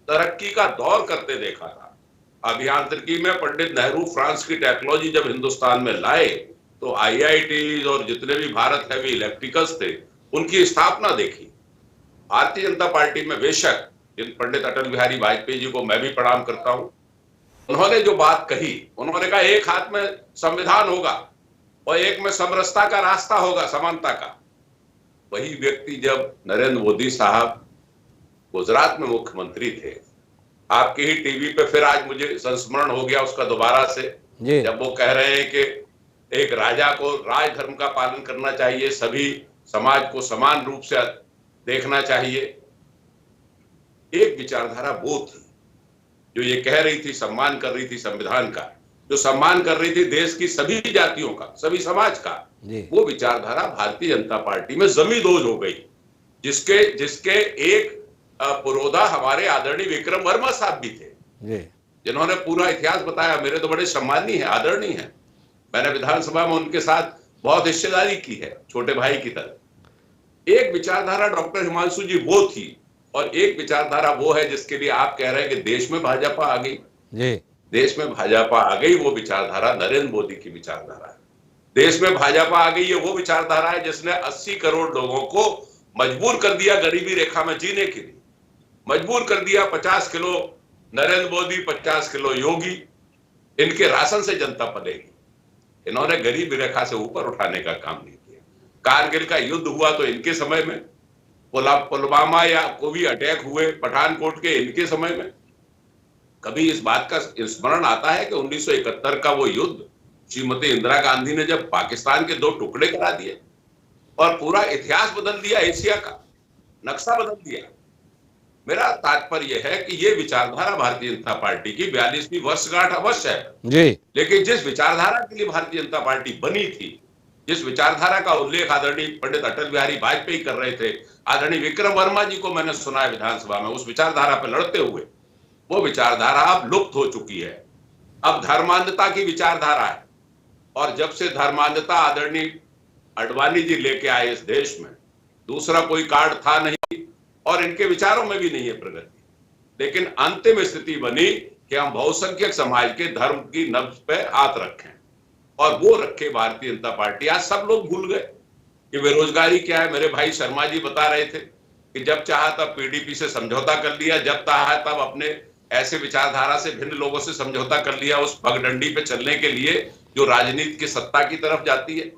तरक्की का दौर करते देखा था। अभियांत्रिकी में पंडित नेहरू फ्रांस की टेक्नोलॉजी जब हिंदुस्तान में लाए तो आईआईटीज और जितने भी भारत हैवी इलेक्ट्रिकल्स थे उनकी स्थापना देखी। भारतीय जनता पार्टी में बेशक जिन पंडित अटल बिहारी वाजपेयी जी को मैं भी प्रणाम करता हूं, उन्होंने जो बात कही, उन्होंने कहा एक हाथ में संविधान होगा और एक में समरसता का रास्ता होगा, समानता का। वही व्यक्ति जब नरेंद्र मोदी साहब गुजरात में मुख्यमंत्री थे, आपके ही टीवी पे फिर आज मुझे संस्मरण हो गया उसका दोबारा से, जब वो कह रहे हैं कि एक राजा को राजधर्म का पालन करना चाहिए, सभी समाज को समान रूप से देखना चाहिए। एक विचारधारा वो थी जो ये कह रही थी, सम्मान कर रही थी संविधान का, जो सम्मान कर रही थी देश की सभी जातियों का, सभी समाज का। वो विचारधारा भारतीय जनता पार्टी में जमींदोज हो गई, जिसके एक पुरोधा हमारे आदरणीय विक्रम वर्मा साहब भी थे, जिन्होंने पूरा इतिहास बताया। मेरे तो बड़े सम्मानीय है, आदरणीय है। मैंने विधानसभा में उनके साथ बहुत हिस्सेदारी की है, छोटे भाई की तरह। एक विचारधारा डॉक्टर हिमांशु जी वो थी, और एक विचारधारा वो है जिसके लिए आप कह रहे हैं कि देश में भाजपा आ गई। देश में भाजपा आ गई, वो विचारधारा नरेंद्र मोदी की विचारधारा है। देश में भाजपा आ गई, ये वो विचारधारा है जिसने 80 करोड़ लोगों को मजबूर कर दिया गरीबी रेखा में जीने के लिए, मजबूर कर दिया। 50 किलो नरेंद्र मोदी, 50 किलो योगी, इनके राशन से जनता पलेगी। इन्होंने गरीबी रेखा से ऊपर उठाने का काम नहीं किया। कारगिल का युद्ध हुआ तो इनके समय में, पुलवामा या कोई अटैक हुए पठानकोट के, इनके समय में। कभी इस बात का स्मरण आता है कि 1971 का वो युद्ध श्रीमती इंदिरा गांधी ने जब पाकिस्तान के 2 टुकड़े करा दिए और पूरा इतिहास बदल दिया, एशिया का नक्शा बदल दिया। मेरा तात्पर्य है कि ये विचारधारा भारतीय जनता पार्टी की 42वीं वर्षगांठ अवश्य है, लेकिन जिस विचारधारा के लिए भारतीय जनता पार्टी बनी थी, जिस विचारधारा का उल्लेख आदरणीय पंडित अटल बिहारी वाजपेयी कर रहे थे, आदरणीय विक्रम वर्मा जी को मैंने सुना है विधानसभा में उस विचारधारा पर लड़ते हुए, वो विचारधारा अब लुप्त हो चुकी है। अब धर्मांधता की विचारधारा है, और जब से धर्मांधता आदरणीय अडवाणी जी लेके आए इस देश में, दूसरा कोई कार्ड था नहीं और इनके विचारों में भी नहीं है प्रगति। लेकिन अंतिम स्थिति बनी कि हम बहुसंख्यक समाज के धर्म की नब्ज पे हाथ रखें, और वो रखे भारतीय जनता पार्टी। आज सब लोग भूल गए कि बेरोजगारी क्या है। मेरे भाई शर्मा जी बता रहे थे कि जब चाहा तब पीडीपी से समझौता कर लिया, जब चाहा तब अपने ऐसे विचारधारा से भिन्न लोगों से समझौता कर लिया उस पगडंडी पे चलने के लिए जो राजनीति की सत्ता की तरफ जाती है।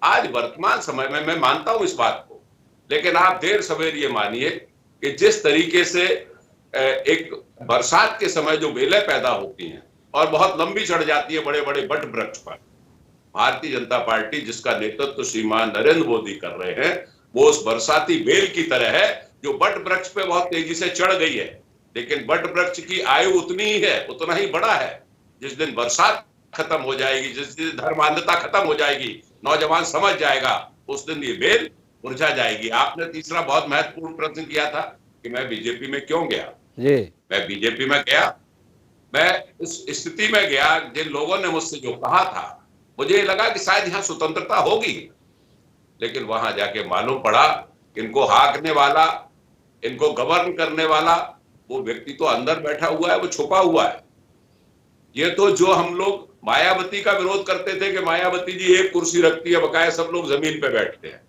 आज वर्तमान समय में मैं मानता हूं इस बात को, लेकिन आप देर सवेर ये मानिए कि जिस तरीके से एक बरसात के समय जो बेलें पैदा होती हैं और बहुत लंबी चढ़ जाती है बड़े बड़े बट वृक्ष पर, भारतीय जनता पार्टी जिसका नेतृत्व श्रीमान नरेंद्र मोदी कर रहे हैं, वो उस बरसाती बेल की तरह है जो बट वृक्ष पे बहुत तेजी से चढ़ गई है। लेकिन बट वृक्ष की आयु उतनी ही है, उतना ही बड़ा है। जिस दिन बरसात खत्म हो जाएगी, जिस दिन धर्मांधता खत्म हो जाएगी, नौजवान समझ जाएगा, उस दिन ये बेल मुरझा जाएगी। आपने तीसरा बहुत महत्वपूर्ण प्रश्न किया था कि मैं बीजेपी में क्यों गया। मैं बीजेपी में गया, मैं इस स्थिति में गया, जिन लोगों ने मुझसे जो कहा था, मुझे लगा कि शायद यहां स्वतंत्रता होगी, लेकिन वहां जाके मालूम पड़ा इनको हाँकने वाला, इनको गवर्न करने वाला वो व्यक्ति तो अंदर बैठा हुआ है, वो छुपा हुआ है। ये तो जो हम लोग मायावती का विरोध करते थे कि मायावती जी एक कुर्सी रखती है, बकाया सब लोग जमीन पे बैठते हैं,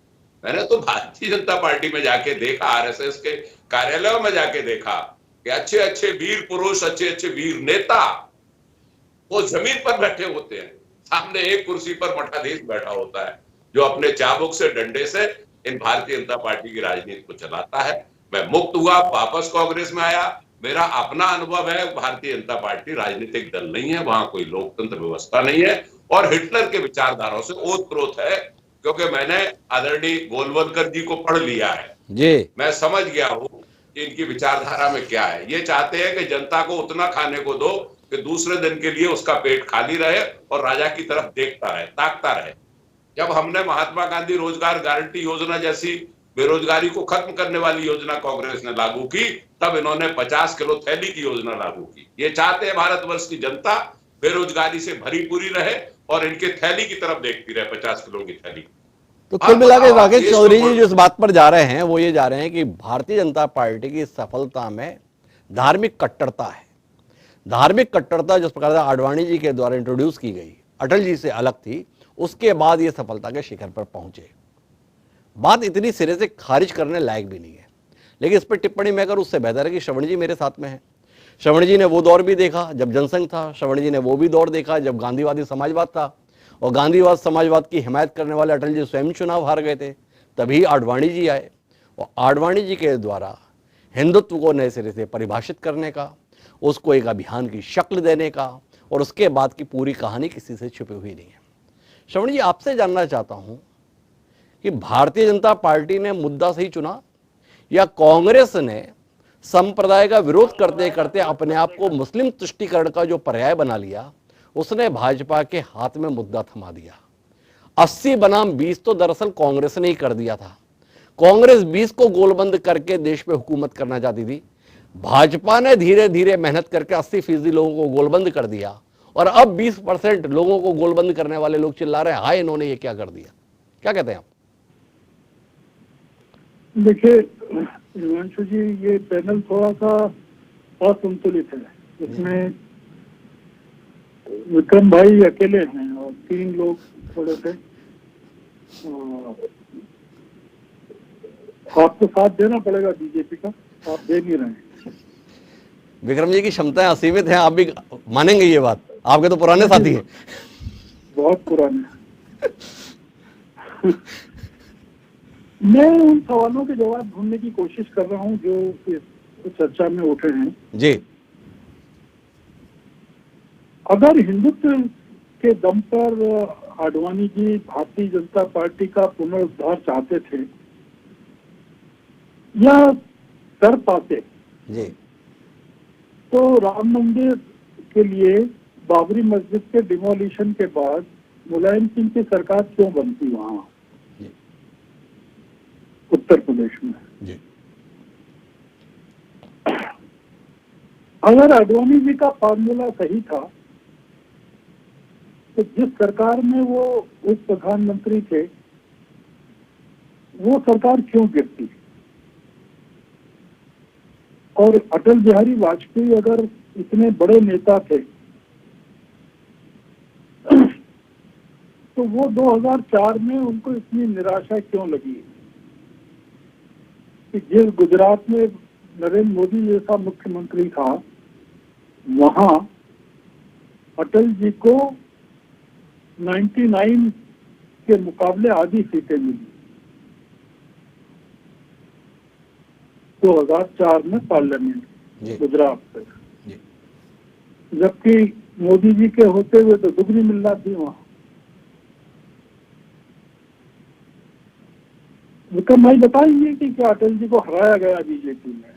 मैंने तो भारतीय जनता पार्टी में जाके देखा, आरएसएस के कार्यालयों में जाके देखा कि अच्छे अच्छे वीर पुरुष, अच्छे अच्छे वीर नेता वो जमीन पर बैठे होते हैं, सामने एक कुर्सी पर मठाधीश बैठा होता है जो अपने चाबुक से, डंडे से इन भारतीय जनता पार्टी की राजनीति को चलाता है। मैं मुक्त हुआ, वापस कांग्रेस में आया। मेरा अपना अनुभव है, भारतीय जनता पार्टी राजनीतिक दल नहीं है, वहां कोई लोकतंत्र व्यवस्था नहीं है और हिटलर के विचारधाराओं से ओतप्रोत है, क्योंकि मैंने आदरणीय गोलवलकर जी को पढ़ लिया है। मैं समझ गया हूं कि इनकी विचारधारा में क्या है। ये चाहते हैं कि जनता को उतना खाने को दो कि दूसरे दिन के लिए उसका पेट खाली रहे और राजा की तरफ देखता रहे, ताकता रहे। जब हमने महात्मा गांधी रोजगार गारंटी योजना जैसी बेरोजगारी को खत्म करने वाली योजना कांग्रेस ने लागू की, तब इन्होंने 50 किलो थैली की योजना लागू की। ये चाहते हैं भारतवर्ष की जनता बेरोजगारी से भरी पूरी रहे और इनके थैली की तरफ देखती रहे, 50 किलो की थैली। तो कुल मिलाकर राकेश चौधरी जी जिस बात पर जा रहे हैं वो ये जा रहे हैं कि भारतीय जनता पार्टी की सफलता में धार्मिक कट्टरता है। धार्मिक कट्टरता जिस प्रकार से आडवाणी जी के द्वारा इंट्रोड्यूस की गई, अटल जी से अलग थी, उसके बाद ये सफलता के शिखर पर पहुंचे। बात इतनी सिरे से खारिज करने लायक भी नहीं है, लेकिन इस पर टिप्पणी मैं करूं उससे बेहतर है कि श्रवण जी मेरे साथ में है। श्रवण जी ने वो दौर भी देखा जब जनसंघ था, श्रवण जी ने वो भी दौर देखा जब गांधीवादी समाजवाद था, और गांधीवाद समाजवाद की हिमायत करने वाले अटल जी स्वयं चुनाव हार गए थे, तभी आडवाणी जी आए और आडवाणी जी के द्वारा हिंदुत्व को नए सिरे से परिभाषित करने का, उसको एक अभियान की शक्ल देने का, और उसके बाद की पूरी कहानी किसी से छुपी हुई नहीं है। श्रवण जी, आपसे जानना चाहता हूं कि भारतीय जनता पार्टी ने मुद्दा सही चुना या कांग्रेस ने संप्रदाय का विरोध करते करते अपने आप को मुस्लिम तुष्टीकरण का जो पर्याय बना लिया, उसने भाजपा के हाथ में मुद्दा थमा दिया। 80 बनाम 20 तो दरअसल कांग्रेस ने ही कर दिया था। कांग्रेस 20 को गोलबंद करके देश पे हुकूमत करना चाहती थी, भाजपा ने धीरे धीरे मेहनत करके 80% लोगों को गोलबंद कर दिया, और अब 20% लोगों को गोलबंद करने वाले लोग चिल्ला रहे हैं, हाय इन्होंने ये क्या कर दिया। क्या कहते हैं आप? देखिए हिमांशु जी, ये पैनल थोड़ा सा असंतुलित है। इसमें विक्रम भाई अकेले हैं और 3 लोग थोड़े से आपको साथ देना पड़ेगा बीजेपी का, आप दे नहीं रहे हैं। विक्रम जी की क्षमताएं असीमित हैं, आप भी मानेंगे ये बात, आपके तो पुराने साथी हैं। बहुत पुराने। मैं उन सवालों के जवाब ढूंढने की कोशिश कर रहा हूं जो इस चर्चा में उठे हैं जी। अगर हिंदुत्व के दम पर आडवाणी जी भारतीय जनता पार्टी का पुनरुद्धार चाहते थे या कर पाते जी, तो राम मंदिर के लिए बाबरी मस्जिद के डिमोलिशन के बाद मुलायम सिंह की सरकार क्यों बनती वहां उत्तर प्रदेश में जी। अगर आडवाणी जी का फार्मूला सही था तो जिस सरकार में वो उप प्रधानमंत्री थे वो सरकार क्यों गिरती, और अटल बिहारी वाजपेयी अगर इतने बड़े नेता थे तो वो 2004 में उनको इतनी निराशा क्यों लगी कि जिस गुजरात में नरेंद्र मोदी जैसा मुख्यमंत्री था वहां अटल जी को 99 के मुकाबले आधी सीटें मिली 2004 में पार्लियामेंट गुजरात से, जबकि मोदी जी के होते हुए तो दुगनी मिलना थी वहां। विक्रम भाई बताएंगे कि क्या अटल जी को हराया गया बीजेपी में,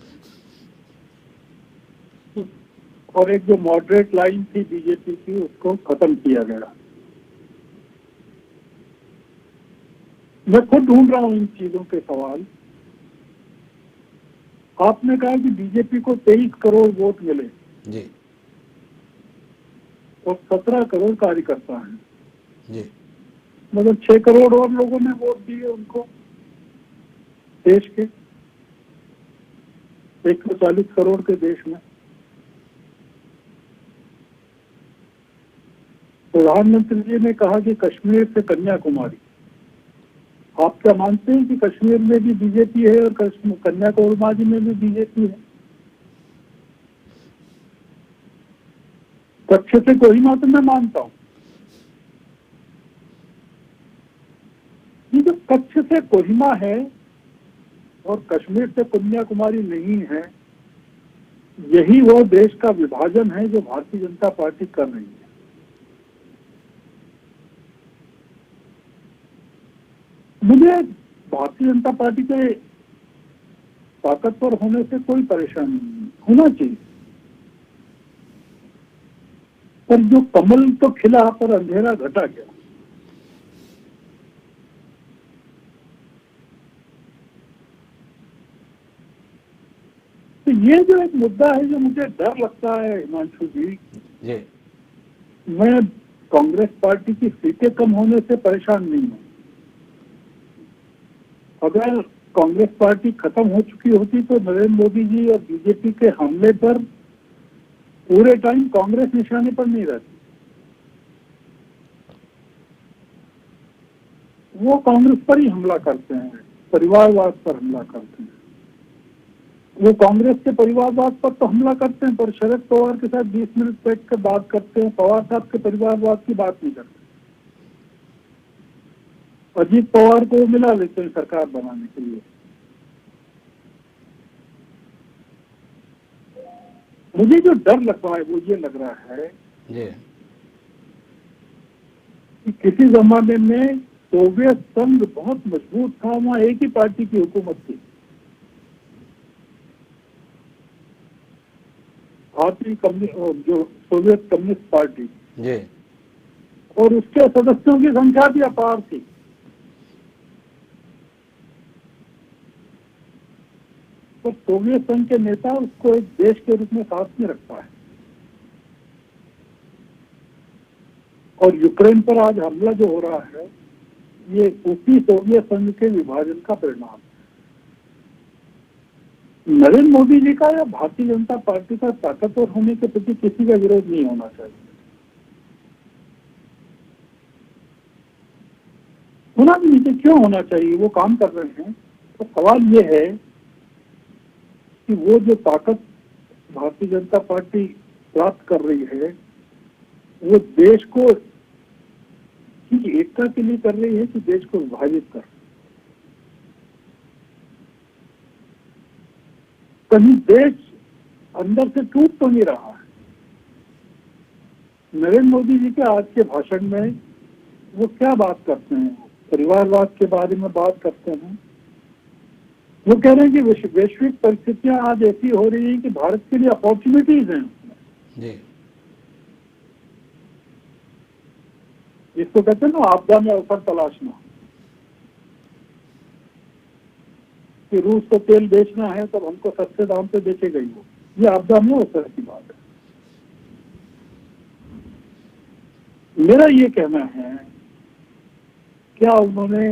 और एक जो मॉडरेट लाइन थी बीजेपी की उसको खत्म किया गया। मैं खुद ढूंढ रहा हूं इन चीजों के सवाल। आपने कहा कि बीजेपी को 23 करोड़ वोट मिले जी, और 17 करोड़ कार्यकर्ता हैं जी, मतलब 6 करोड़ और लोगों ने वोट दिए उनको। देश के 140 करोड़ के देश में प्रधानमंत्री जी ने कहा कि कश्मीर से कन्याकुमारी, आप क्या मानते हैं कि कश्मीर में भी बीजेपी है और कन्याकुमारी में भी बीजेपी है? कच्छ से कोहिमा तो मैं मानता हूं, ये जो कच्छ से कोहिमा है और कश्मीर से कन्याकुमारी नहीं है, यही वो देश का विभाजन है जो भारतीय जनता पार्टी कर रही है। मुझे भारतीय जनता पार्टी के ताकतवर होने से कोई परेशानी नहीं होना चाहिए, पर जो कमल तो खिला पर अंधेरा घटा गया। ये जो एक मुद्दा है जो मुझे डर लगता है हिमांशु जी, मैं कांग्रेस पार्टी की सीटें कम होने से परेशान नहीं हूं। अगर कांग्रेस पार्टी खत्म हो चुकी होती तो नरेंद्र मोदी जी और बीजेपी के हमले पर पूरे टाइम कांग्रेस निशाने पर नहीं रहती। वो कांग्रेस पर ही हमला करते हैं, परिवारवाद पर हमला करते हैं। वो कांग्रेस के परिवारवाद पर तो हमला करते हैं, पर शरद पवार के साथ 20 मिनट बैठ कर बात करते हैं, पवार साहब के परिवारवाद की बात नहीं करते। अजीत पवार को मिला लेते हैं सरकार बनाने के लिए। मुझे जो डर लग रहा है वो ये लग रहा है कि किसी जमाने में सोवियत संघ बहुत मजबूत था, वहां एक ही पार्टी की हुकूमत थी, भारतीय कम्युनिस्ट, जो सोवियत कम्युनिस्ट पार्टी, और उसके सदस्यों की संख्या भी अपार थी। तो सोवियत संघ के नेता उसको एक देश के रूप में साथ में रखता है। और यूक्रेन पर आज हमला जो हो रहा है ये उसी सोवियत संघ के विभाजन का परिणाम है। नरेंद्र मोदी जी का या भारतीय जनता पार्टी का ताकतवर होने के प्रति किसी का विरोध नहीं होना चाहिए, होना भी नहीं। क्यों होना चाहिए? वो काम कर रहे हैं। तो सवाल ये है कि वो जो ताकत भारतीय जनता पार्टी प्राप्त कर रही है वो देश को की एकता के लिए कर रही है कि देश को विभाजित कर? कहीं देश अंदर से टूट तो नहीं रहा है? नरेंद्र मोदी जी के आज के भाषण में वो क्या बात करते हैं? परिवारवाद के बारे में बात करते हैं। वो कह रहे हैं कि वैश्विक परिस्थितियां आज ऐसी हो रही है कि भारत के लिए अपॉर्चुनिटीज हैं उसमें। जिसको कहते हैं ना आपदा में अवसर तलाशना, कि रूस को तेल बेचना है तब हमको सस्ते दाम पे बेचेगा ही वो। ये आपदा में अवसर की बात है। मेरा ये कहना है, क्या उन्होंने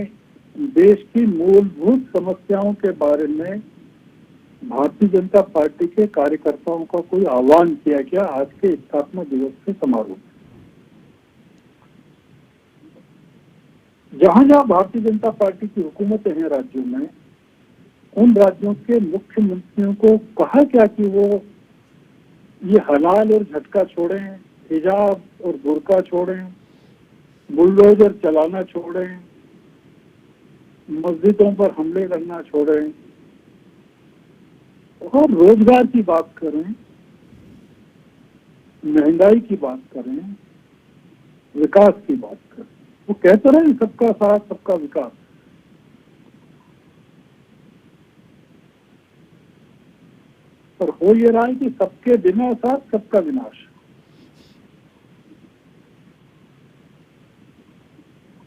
देश की मूलभूत समस्याओं के बारे में भारतीय जनता पार्टी के कार्यकर्ताओं का कोई आह्वान किया क्या आज के स्थापना दिवस के समारोह में? जहां जहां भारतीय जनता पार्टी की हुकूमतें हैं राज्यों में, उन राज्यों के मुख्यमंत्रियों को कहा क्या कि वो ये हलाल और झटका छोड़ें, हिजाब और बुर्का छोड़ें, बुलडोजर चलाना छोड़ें, मस्जिदों पर हमले करना छोड़ें और रोजगार की बात करें, महंगाई की बात करें, विकास की बात करें। वो कहते रहे सबका साथ सबका विकास, पर हो ये रहा है कि सबके बिना साथ सबका विनाश।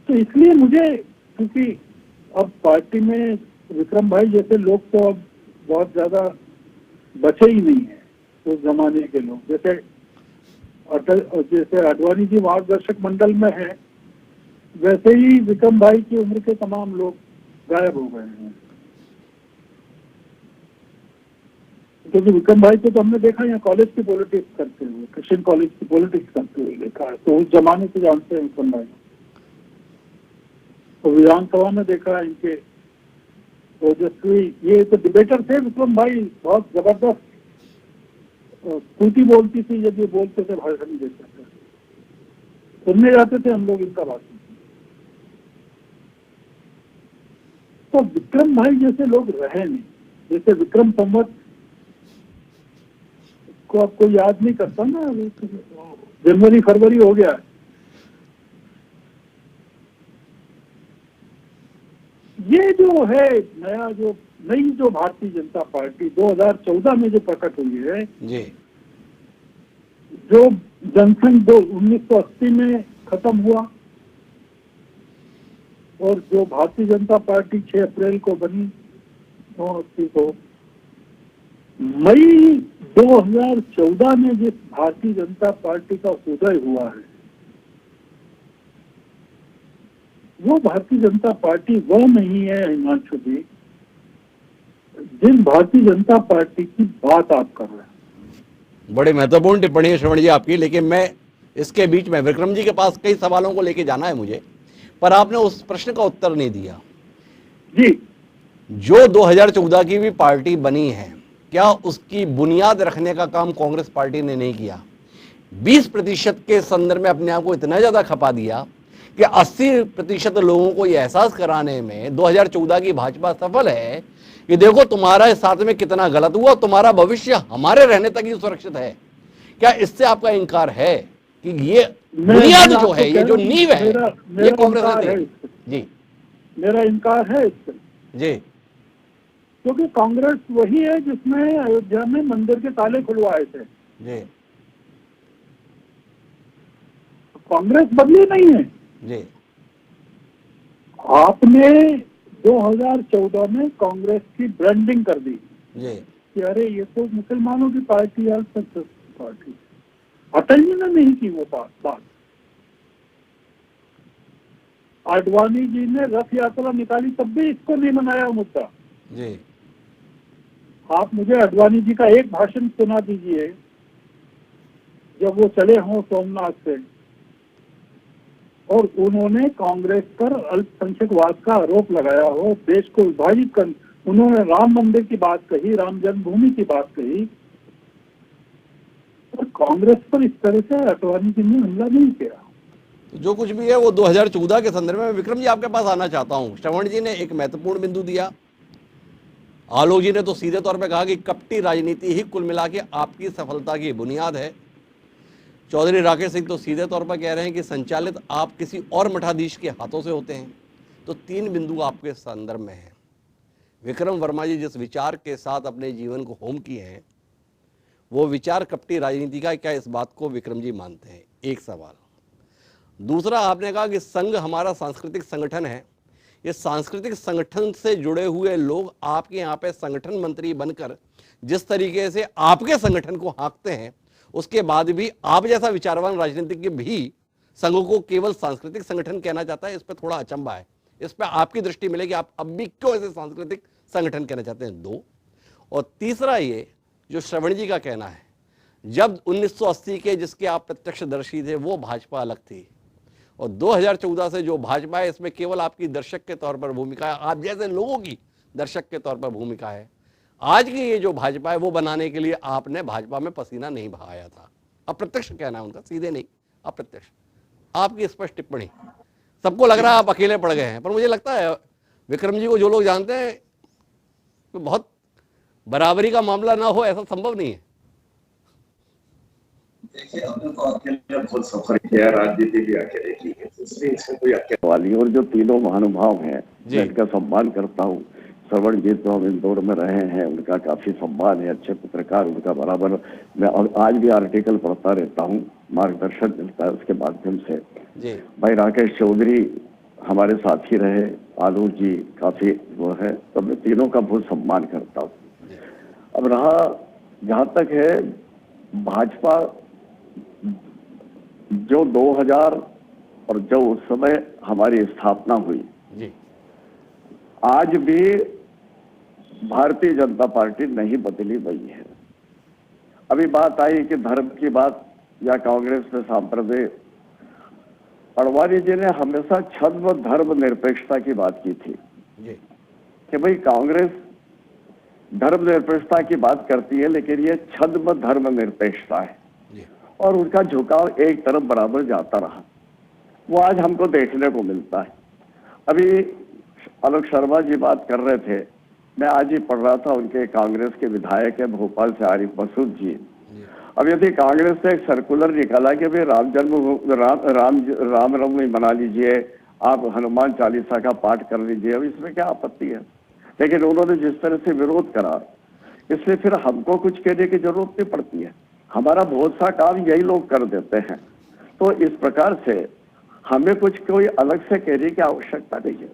तो इसलिए मुझे, क्योंकि अब पार्टी में विक्रम भाई जैसे लोग तो अब बहुत ज्यादा बचे ही नहीं है उस जमाने के लोग। जैसे अडवाणी जी मार्गदर्शक मंडल में है, वैसे ही विक्रम भाई की उम्र के तमाम लोग गायब हो गए हैं। क्योंकि विक्रम भाई को तो हमने देखा यहाँ कॉलेज की पॉलिटिक्स करते हुए, क्रिश्चियन कॉलेज की पॉलिटिक्स करते हुए देखा है, तो उस जमाने से जानते हैं विक्रम भाई। तो विधानसभा में देखा इनके ओजस्वी, ये तो डिबेटर थे विक्रम भाई, बहुत जबरदस्त स्तुति बोलती थी जब ये बोलते थे, भाषण देते थे, सुनने जाते थे हम लोग इनका भाषण। तो विक्रम भाई जैसे लोग रहे नहीं। जैसे विक्रम संवत को आपको याद नहीं करता ना, जनवरी फरवरी हो गया है। ये जो है नया, जो नई जो भारतीय जनता पार्टी 2014 में जो प्रकट हुई है जी, जो जनसंघ 1980 में खत्म हुआ और जो भारतीय जनता पार्टी 6 अप्रैल को बनी 1980 को, मई 2014 में जिस भारतीय जनता पार्टी का उदय हुआ है, वो भारतीय जनता पार्टी वह नहीं है हिमांशु जी, जिन भारतीय जनता पार्टी की बात आप कर रहे हैं। बड़ी महत्वपूर्ण टिप्पणी है श्रवण जी आपकी, लेकिन मैं इसके बीच में विक्रम जी के पास कई सवालों को लेके जाना है मुझे, पर आपने उस प्रश्न का उत्तर नहीं दिया जी। जो 2014 की भी पार्टी बनी है, क्या उसकी बुनियाद रखने का काम कांग्रेस पार्टी ने नहीं किया? 20% के संदर्भ में अपने आप को इतना ज्यादा खपा दिया कि 80% लोगों को यह एहसास कराने में 2014 की भाजपा सफल है कि देखो तुम्हारा इस साथ में कितना गलत हुआ, तुम्हारा भविष्य हमारे रहने तक ही सुरक्षित है। क्या इससे आपका इंकार है कि ये बुनियाद जो है, ये जो नींव है, ये कांग्रेस ने दी? जी, मेरा इनकार है इससे जी, क्योंकि कांग्रेस वही है जिसने अयोध्या में मंदिर के ताले खुलवाए थे। जी, कांग्रेस बदली नहीं है। जी, आपने 2014 में कांग्रेस की ब्रांडिंग कर दी जी, कि अरे ये तो मुसलमानों की पार्टी है, पार्टी। अटल जी ने नहीं की वो बात। आडवाणी जी ने रथ यात्रा निकाली तब भी इसको नहीं मनाया मुद्दा। जी, आप मुझे आडवाणी जी का एक भाषण सुना दीजिए जब वो चले हों सोमनाथ से और उन्होंने कांग्रेस पर अल्पसंख्यकवाद का आरोप लगाया हो, देश को विभाजित कर, उन्होंने राम मंदिर की बात कही, राम जन्मभूमि की बात कही, और कांग्रेस पर इस तरह से आडवाणी जी ने हमला नहीं किया। तो जो कुछ भी है वो 2014 के संदर्भ में। विक्रम जी आपके पास आना चाहता हूं। श्रवण जी ने एक महत्वपूर्ण बिंदु दिया, आलोक जी ने तो सीधे तौर पे कहा कि कपटी राजनीति ही कुल मिला के आपकी सफलता की बुनियाद है। चौधरी राकेश सिंह तो सीधे तौर पर कह रहे हैं कि संचालित आप किसी और मठाधीश के हाथों से होते हैं। तो 3 बिंदु आपके संदर्भ में है। विक्रम वर्मा जी जिस विचार के साथ अपने जीवन को होम किए हैं, वो विचार कपटी राजनीति का, क्या इस बात को विक्रम जी मानते हैं? एक सवाल। दूसरा, आपने कहा कि संघ हमारा सांस्कृतिक संगठन है, ये सांस्कृतिक संगठन से जुड़े हुए लोग आपके यहाँ पे संगठन मंत्री बनकर जिस तरीके से आपके संगठन को हाँकते हैं, उसके बाद भी आप जैसा विचारवान राजनीतिज्ञ भी संघ को केवल सांस्कृतिक संगठन कहना चाहता है। इस पर थोड़ा अचंभा है, इस पर आपकी दृष्टि मिलेगी, आप अब भी क्यों ऐसे सांस्कृतिक संगठन कहना चाहते हैं? 2। और तीसरा, ये जो श्रवण जी का कहना है, जब 1980 के जिसके आप प्रत्यक्षदर्शी थे वो भाजपा अलग थी, और 2014 से जो भाजपा है इसमें केवल आपकी दर्शक के तौर पर भूमिका है, आप जैसे लोगों की दर्शक के तौर पर भूमिका है। आज की ये जो भाजपा है वो बनाने के लिए आपने भाजपा में पसीना नहीं बहाया था। अप्रत्यक्ष कहना है उनका, सीधे नहीं, अप्रत्यक्ष। आपकी स्पष्ट टिप्पणी। सबको लग रहा है आप अकेले पड़ गए हैं, पर मुझे लगता है विक्रम जी को जो लोग जानते हैं तो बहुत बराबरी का मामला ना हो ऐसा संभव नहीं है। देखिए, हमने तो अकेले बहुत सफर किया, राजनीति भी अकेले की है, इसलिए इसमें कोई अकेले वाली। और जो तीनों महानुभाव हैं, मैं इनका सम्मान करता हूँ। श्रवण जी तो हम इंदौर में रहे हैं, उनका काफी सम्मान है, अच्छे पत्रकार, उनका बराबर मैं आज भी आर्टिकल पढ़ता रहता हूँ, मार्गदर्शन मिलता है उसके माध्यम से। भाई राकेश चौधरी हमारे साथी रहे, आलोक जी काफी वो है, तो मैं तीनों का बहुत सम्मान करता हूँ। अब रहा जहाँ तक है भाजपा, जो 2000 और जो उस समय हमारी स्थापना हुई, आज भी भारतीय जनता पार्टी नहीं बदली हुई है। अभी बात आई कि धर्म की बात या कांग्रेस में सांप्रदाय, आडवाणी जी ने हमेशा छद्म धर्म निरपेक्षता की बात की थी कि भाई कांग्रेस धर्म निरपेक्षता की बात करती है, लेकिन ये छद्म धर्म निरपेक्षता है, और उनका झुकाव एक तरफ बराबर जाता रहा। वो आज हमको देखने को मिलता है। अभी आलोक शर्मा जी बात कर रहे थे, मैं आज ही पढ़ रहा था, उनके कांग्रेस के विधायक है भोपाल से आरिफ मसूद जी। अब यदि कांग्रेस से एक सर्कुलर निकाला कि भाई रामनवमी मना लीजिए, आप हनुमान चालीसा का पाठ कर लीजिए, अब इसमें क्या आपत्ति है? लेकिन उन्होंने जिस तरह से विरोध करा, इसलिए फिर हमको कुछ कहने की जरूरत नहीं पड़ती है, हमारा बहुत सा काम यही लोग कर देते हैं। तो इस प्रकार से हमें कुछ कोई अलग से कहने की आवश्यकता नहीं है।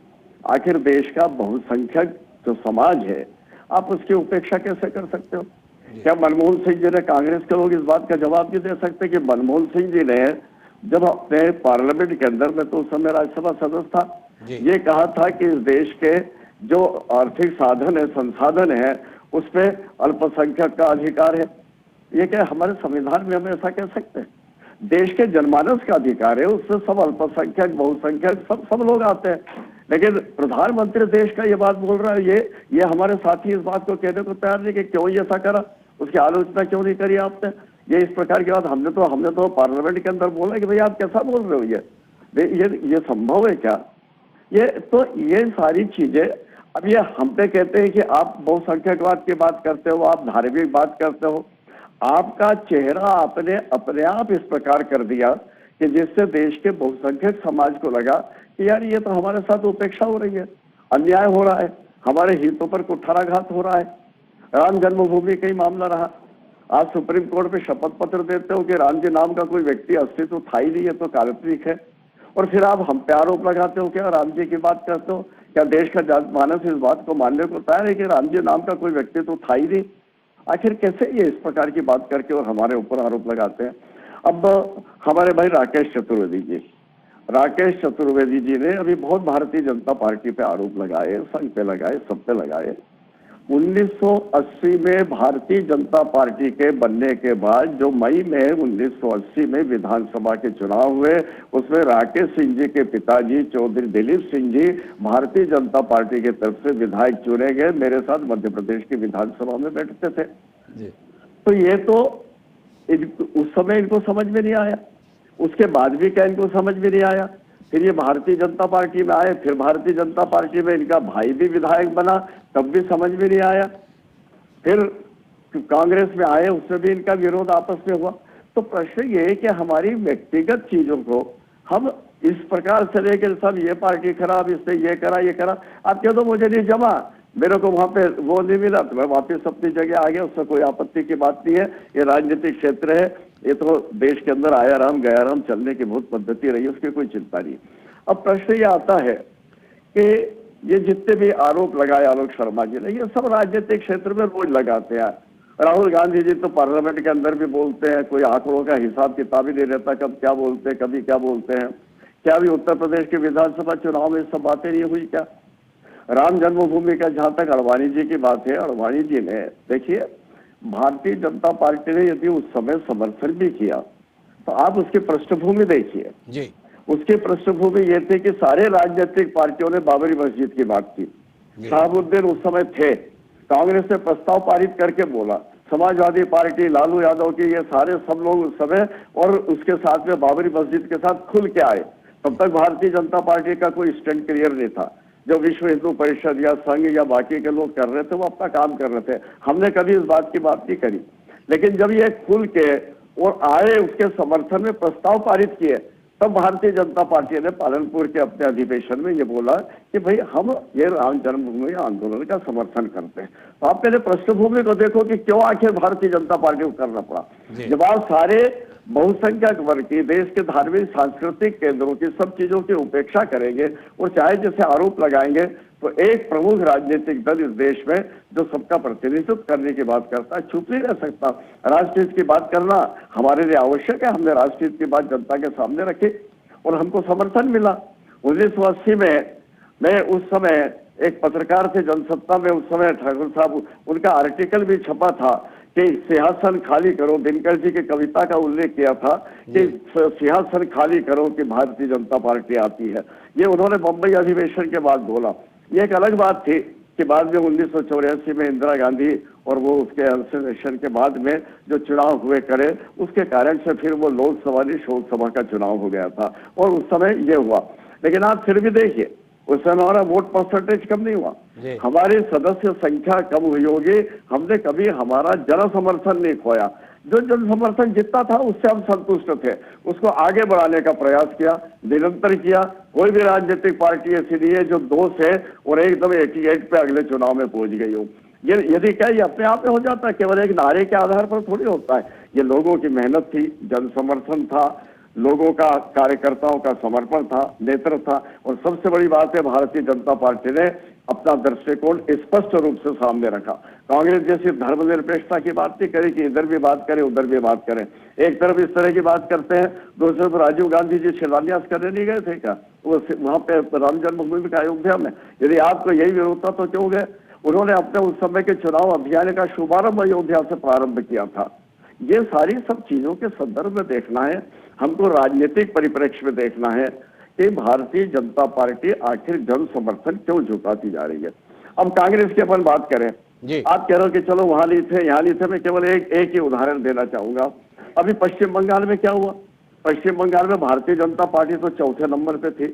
आखिर देश का बहुसंख्यक जो समाज है, आप उसकी उपेक्षा कैसे कर सकते हो? क्या मनमोहन सिंह जी ने, कांग्रेस के लोग इस बात का जवाब नहीं दे सकते कि मनमोहन सिंह जी ने जब अपने पार्लियामेंट के अंदर, में तो उस समय राज्यसभा सदस्य था, ये कहा था कि इस देश के जो आर्थिक साधन है, संसाधन है, उसपे अल्पसंख्यक का अधिकार है। ये क्या हमारे संविधान में हम ऐसा कह सकते हैं? देश के जनमानस का अधिकार है, उससे सब अल्पसंख्यक, बहुसंख्यक सब लोग आते हैं। लेकिन प्रधानमंत्री देश का ये बात बोल रहा है, ये हमारे साथी इस बात को कहने को तैयार नहीं कि क्यों ये ऐसा करा, उसकी आलोचना क्यों नहीं करी आपने? ये इस प्रकार की बात हमने तो पार्लियामेंट के अंदर बोला कि भाई आप कैसा बोल रहे हो, ये संभव है क्या? ये सारी चीजें, अब ये हम पे कहते हैं कि आप बहुसंख्यकवाद की बात करते हो, आप धार्मिक बात करते हो, आपका चेहरा आपने अपने आप इस प्रकार कर दिया कि जिससे देश के बहुसंख्यक समाज को लगा कि यार ये तो हमारे साथ उपेक्षा हो रही है, अन्याय हो रहा है, हमारे हितों पर कुठाराघात हो रहा है। राम जन्मभूमि का ही मामला रहा, आज सुप्रीम कोर्ट में शपथ पत्र देते हो कि राम जी नाम का कोई व्यक्ति अस्तित्व था ही नहीं है, तो काल्पनिक है, और फिर आप हम पे आरोप लगाते हो क्या राम जी की बात करते हो? क्या देश का जनमानस इस बात को मानने को तैयार है कि राम जी नाम का कोई व्यक्ति तो था ही नहीं? आखिर कैसे ये इस प्रकार की बात करके और हमारे ऊपर आरोप लगाते हैं? अब हमारे भाई राकेश चतुर्वेदी जी ने अभी बहुत भारतीय जनता पार्टी पे आरोप लगाए, संघ पे लगाए, सब पे लगाए। 1980 में भारतीय जनता पार्टी के बनने के बाद जो मई में 1980 में विधानसभा के चुनाव हुए, उसमें राकेश सिंह जी के पिताजी चौधरी दिलीप सिंह जी भारतीय जनता पार्टी की तरफ से विधायक चुने गए, मेरे साथ मध्य प्रदेश की विधानसभा में बैठते थे जी। तो ये तो उस समय इनको समझ में नहीं आया, उसके बाद भी क्या इनको समझ में नहीं आया? फिर ये भारतीय जनता पार्टी में आए, फिर भारतीय जनता पार्टी में इनका भाई भी विधायक बना, तब भी समझ में नहीं आया। फिर कांग्रेस में आए, उसमें भी इनका विरोध आपस में हुआ। तो प्रश्न ये है कि हमारी व्यक्तिगत चीजों को हम इस प्रकार से लेकर सब ये पार्टी खराब, इसने ये करा, आप कह दो मुझे नहीं जमा, मेरे को वहां पे वो नहीं मिला तो मैं वापस अपनी जगह आ गया, उसमें कोई आपत्ति की बात नहीं है। ये राजनीतिक क्षेत्र है, ये तो देश के अंदर आया राम गया राम चलने की बहुत पद्धति रही है, उसकी कोई चिंता नहीं। अब प्रश्न ये आता है कि ये जितने भी आरोप लगाए आलोक शर्मा जी ने, ये सब राजनीतिक क्षेत्र में रोज लगाते हैं। राहुल गांधी जी तो पार्लियामेंट के अंदर भी बोलते हैं, कोई आंकड़ों का हिसाब किताब ही नहीं रहता, कब क्या बोलते हैं, कभी क्या बोलते हैं। क्या भी उत्तर प्रदेश के विधानसभा चुनाव में सब बातें नहीं हुई क्या? राम जन्मभूमि का जहां तक अडवाणी जी की बात है, अडवाणी जी ने देखिए भारतीय जनता पार्टी ने यदि उस समय समर्थन भी किया तो आप उसकी पृष्ठभूमि देखिए जी। उसकी पृष्ठभूमि ये थी कि सारे राजनीतिक पार्टियों ने बाबरी मस्जिद की बात की, शहाबुद्दीन उस समय थे, कांग्रेस ने प्रस्ताव पारित करके बोला, समाजवादी पार्टी लालू यादव की, ये सारे सब लोग उस समय और उसके साथ में बाबरी मस्जिद के साथ खुल के आए। तब तक भारतीय जनता पार्टी का कोई स्टैंड क्लियर नहीं था। जो विश्व हिंदू परिषद या संघ या बाकी के लोग कर रहे थे वो अपना काम कर रहे थे, हमने कभी इस बात की बात नहीं करी। लेकिन जब ये खुल के और आए, उसके समर्थन में प्रस्ताव पारित किए, तब भारतीय जनता पार्टी ने पालनपुर के अपने अधिवेशन में ये बोला कि भाई हम ये राम जन्मभूमि आंदोलन का समर्थन करते हैं। तो आप पहले पृष्ठभूमि को देखो कि क्यों आखिर भारतीय जनता पार्टी को करना पड़ा। जब आप सारे बहुसंख्यक वर्ग की, देश के धार्मिक सांस्कृतिक केंद्रों की, सब चीजों की उपेक्षा करेंगे और चाहे जैसे आरोप लगाएंगे, तो एक प्रमुख राजनीतिक दल इस देश में जो सबका प्रतिनिधित्व करने की बात करता है, चुप नहीं रह सकता। राष्ट्रहित की बात करना हमारे लिए आवश्यक है, हमने राष्ट्रहित की बात जनता के सामने रखी और हमको समर्थन मिला। 1980 में मैं उस समय एक पत्रकार थे जनसत्ता में, उस समय ठाकुर साहब, उनका आर्टिकल भी छपा था कि सिंहासन खाली करो, दिनकर जी की कविता का उल्लेख किया था कि सिंहासन खाली करो कि भारतीय जनता पार्टी आती है। ये उन्होंने बंबई अधिवेशन के बाद बोला। ये एक अलग बात थी कि बाद में 1984 में इंदिरा गांधी और वो उसके अधिवेशन के बाद में जो चुनाव हुए करे, उसके कारण से फिर वो लोकसभा नहीं शोकसभा का चुनाव हो गया था और उस समय ये हुआ। लेकिन आप फिर भी देखिए उस समय हमारा वोट परसेंटेज कम नहीं हुआ, हमारी सदस्य संख्या कम हुई होगी, हमने कभी हमारा जन समर्थन नहीं खोया। जो जन समर्थन जितना था उससे हम संतुष्ट थे, उसको आगे बढ़ाने का प्रयास किया, निरंतर किया। कोई भी राजनीतिक पार्टी ऐसी नहीं है जो 2 से और एकदम 88 पे अगले चुनाव में पहुंच गई हो। ये यदि क्या ये अपने आप में हो जाता है, केवल एक नारे के आधार पर थोड़ी होता है। ये लोगों की मेहनत थी, जन समर्थन था, लोगों का, कार्यकर्ताओं का समर्पण था, नेतृत्व था। और सबसे बड़ी बात है भारतीय जनता पार्टी ने अपना दृष्टिकोण स्पष्ट रूप से सामने रखा। कांग्रेस जैसी धर्मनिरपेक्षता की बात नहीं करी कि इधर भी बात करें उधर भी बात करें। एक तरफ इस तरह की बात करते हैं, दूसरी तरफ राजीव गांधी जी शिलान्यास करने नहीं गए थे क्या वो वहां पे राम जन्मभूमि का अयोध्या में? यदि आपको यही विरोध था तो क्यों गए? उन्होंने अपने उस समय के चुनाव अभियान का शुभारंभ अयोध्या से प्रारंभ किया था। ये सारी सब चीजों के संदर्भ में देखना है, हमको राजनीतिक परिप्रेक्ष्य में देखना है कि भारतीय जनता पार्टी आखिर जन समर्थन क्यों झुकाती जा रही है। अब कांग्रेस की अपन बात करें, आप कह रहे हो कि चलो वहां नहीं थे यहाँ नहीं थे। मैं केवल एक ही उदाहरण देना चाहूंगा। अभी पश्चिम बंगाल में क्या हुआ? पश्चिम बंगाल में भारतीय जनता पार्टी तो चौथे नंबर पे थी,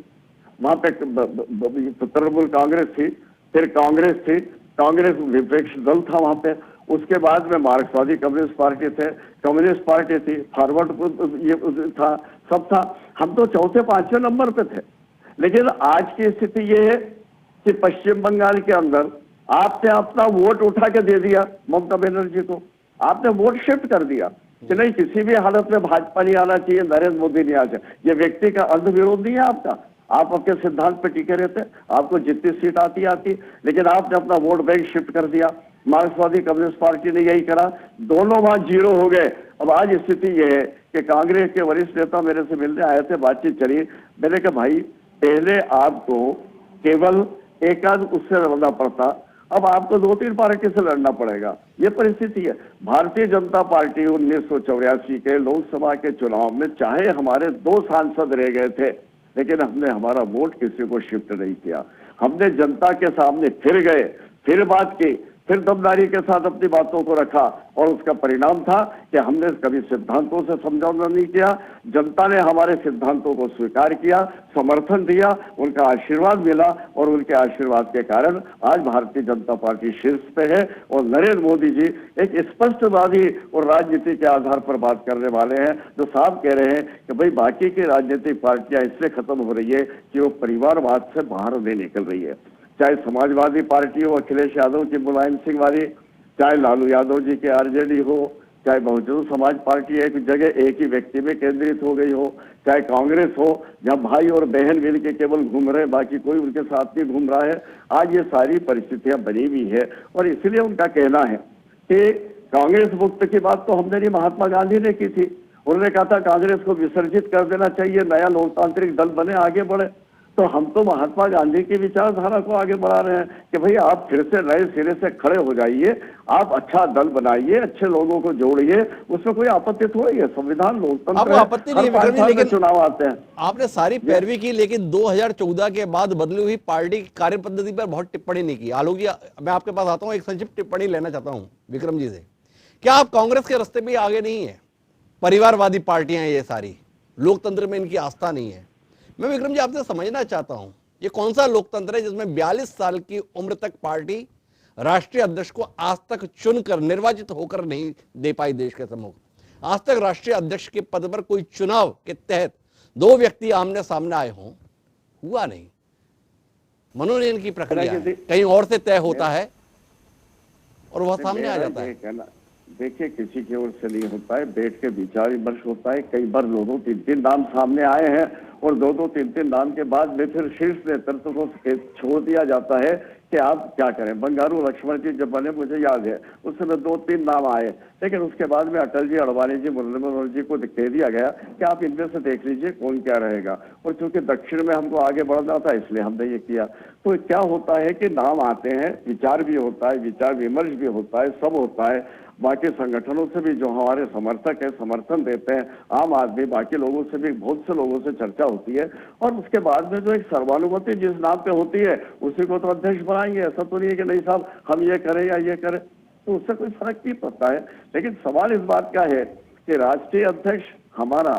वहां पे तृणमूल कांग्रेस थी, फिर कांग्रेस थी, कांग्रेस विपक्ष दल था वहां पे, उसके बाद में मार्क्सवादी कम्युनिस्ट पार्टी थे, कम्युनिस्ट पार्टी थी, फॉरवर्ड ये था, सब था। हम तो चौथे पांचवें नंबर पे थे। लेकिन आज की स्थिति ये है कि पश्चिम बंगाल के अंदर आपने अपना वोट उठा के दे दिया ममता बनर्जी को, आपने वोट शिफ्ट कर दिया कि नहीं किसी भी हालत में भाजपा नहीं आना चाहिए, नरेंद्र मोदी नहीं आना चाहिए। ये व्यक्ति का अंध विरोध नहीं है आपका, आप अपने सिद्धांत पे टिके रहते, आपको जितनी सीट आती, लेकिन आपने अपना वोट बैंक शिफ्ट कर दिया। मार्क्सवादी कम्युनिस्ट पार्टी ने यही करा, दोनों वहां जीरो हो गए। अब आज स्थिति यह है कि कांग्रेस के वरिष्ठ नेता मेरे से मिलने आए थे, बातचीत चली। मैंने कहा भाई पहले आपको केवल एक आध उससे लड़ना पड़ता, अब आपको 2-3 पार्टी से लड़ना पड़ेगा। ये परिस्थिति है। भारतीय जनता पार्टी 1984 के लोकसभा के चुनाव में चाहे हमारे 2 सांसद रह गए थे, लेकिन हमने हमारा वोट किसी को शिफ्ट नहीं किया। हमने जनता के सामने फिर गए, फिर बात की, फिर दमदारी के साथ अपनी बातों को रखा और उसका परिणाम था कि हमने कभी सिद्धांतों से समझौता नहीं किया। जनता ने हमारे सिद्धांतों को स्वीकार किया, समर्थन दिया, उनका आशीर्वाद मिला और उनके आशीर्वाद के कारण आज भारतीय जनता पार्टी शीर्ष पे है। और नरेंद्र मोदी जी एक स्पष्टवादी और राजनीति के आधार पर बात करने वाले हैं, जो साफ कह रहे हैं कि भाई बाकी की राजनीतिक पार्टियां इससे खत्म हो रही है कि वो परिवारवाद से बाहर नहीं निकल रही है। चाहे समाजवादी पार्टी हो अखिलेश यादव की मुलायम सिंह वाली, चाहे लालू यादव जी के आरजेडी हो, चाहे बहुजन समाज पार्टी एक जगह एक ही व्यक्ति में केंद्रित हो गई हो, चाहे कांग्रेस हो जहां भाई और बहन मिल के केवल घूम रहे, बाकी कोई उनके साथ नहीं घूम रहा है। आज ये सारी परिस्थितियां बनी हुई है और इसलिए उनका कहना है कि कांग्रेस मुक्त की बात तो हमने नहीं, महात्मा गांधी ने की थी। उन्होंने कहा था कांग्रेस को विसर्जित कर देना चाहिए, नया लोकतांत्रिक दल बने, आगे बढ़े। तो हम तो महात्मा गांधी की विचारधारा को आगे बढ़ा रहे हैं कि भाई आप फिर से नए सिरे से खड़े हो जाइए, आप अच्छा दल बनाइए, अच्छे लोगों को जोड़िए, उसमें कोई आपत्ति थोड़ी है। संविधान लोकतंत्र, आपत्ति नहीं है, लेकिन चुनाव आते हैं। आपने सारी पैरवी की, लेकिन 2014 के बाद बदली हुई पार्टी की कार्य पद्धति पर बहुत टिप्पणी नहीं की। आलोक जी, मैं आपके पास आता हूं, एक संक्षिप्त टिप्पणी लेना चाहता हूं विक्रम जी से। क्या आप कांग्रेस के रास्ते पे आगे नहीं है? परिवारवादी पार्टियां ये सारी, लोकतंत्र में इनकी आस्था नहीं है। मैं विक्रम जी आपसे समझना चाहता हूं, ये कौन सा लोकतंत्र है जिसमें 42 साल की उम्र तक पार्टी राष्ट्रीय अध्यक्ष को आज तक चुनकर, निर्वाचित होकर नहीं दे पाई देश के सम्मुख? आज तक राष्ट्रीय अध्यक्ष के पद पर कोई चुनाव के तहत 2 व्यक्ति आमने सामने आए हों, हुआ नहीं। मनोनयन की प्रक्रिया कहीं और से तय होता है और वह सामने आ जाता है। देखिए किसी की ओर से नहीं होता है, बैठ के विचार विमर्श होता है। कई बार 2-3 नाम सामने आए हैं और 2-3 नाम के बाद में फिर शीर्ष नेतृत्व को छोड़ दिया जाता है कि आप क्या करें। बंगारू लक्ष्मण जी जब बने, मुझे याद है उस समय 2-3 नाम आए, लेकिन उसके बाद में अटल जी, अडवाणी जी, मुरली मनोहर जी को कह दिया गया कि आप इनमें से देख लीजिए कौन क्या रहेगा। और चूंकि दक्षिण में हमको आगे बढ़ना था इसलिए हमने ये किया। तो क्या होता है कि नाम आते हैं, विचार भी होता है, विचार विमर्श भी होता है, सब होता है। बाकी संगठनों से भी जो हमारे समर्थक है समर्थन देते हैं, आम आदमी, बाकी लोगों से भी, बहुत से लोगों से चर्चा होती है और उसके बाद में जो एक सर्वानुमति जिस नाम पे होती है उसी को तो अध्यक्ष बनाएंगे। ऐसा तो नहीं है कि नहीं साहब हम ये करें या ये करें, तो उससे कोई फर्क नहीं पड़ता है। लेकिन सवाल इस बात का है कि राष्ट्रीय अध्यक्ष हमारा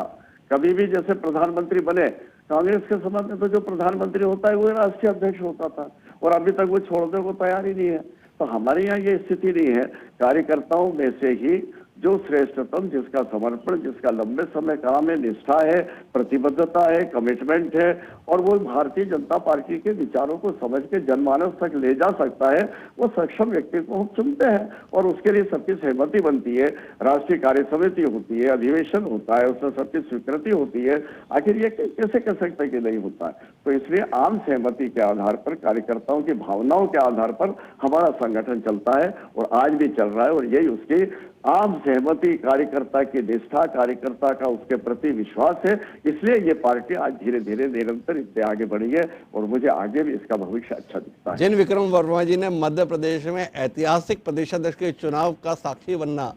कभी भी, जैसे प्रधानमंत्री बने, कांग्रेस के समय में तो जो प्रधानमंत्री होता है वो राष्ट्रीय अध्यक्ष होता था और अभी तक वो छोड़ने को तैयार ही नहीं है। तो हमारे यहाँ ये स्थिति नहीं है। कार्यकर्ताओं में से ही जो श्रेष्ठतम, जिसका समर्पण, जिसका लंबे समय काम है, निष्ठा है, प्रतिबद्धता है, कमिटमेंट है, और वो भारतीय जनता पार्टी के विचारों को समझ के जनमानस तक ले जा सकता है, वो सक्षम व्यक्ति को हम चुनते हैं और उसके लिए सबकी सहमति बनती है। राष्ट्रीय कार्य समिति होती है, अधिवेशन होता है, उसमें सबकी स्वीकृति होती है। आखिर ये कैसे कह सकते कि नहीं होता है? तो इसलिए आम सहमति के आधार पर, कार्यकर्ताओं की भावनाओं के आधार पर हमारा संगठन चलता है और आज भी चल रहा है, और यही उसकी आम सहमति, कार्यकर्ता की निष्ठा, कार्यकर्ता का उसके प्रति विश्वास है। इसलिए ये पार्टी आज धीरे धीरे निरंतर इससे आगे बढ़ी है और मुझे आगे भी इसका भविष्य अच्छा दिखता है। जिन विक्रम वर्मा जी ने मध्य प्रदेश में ऐतिहासिक प्रदेश अध्यक्ष के चुनाव का साक्षी बनना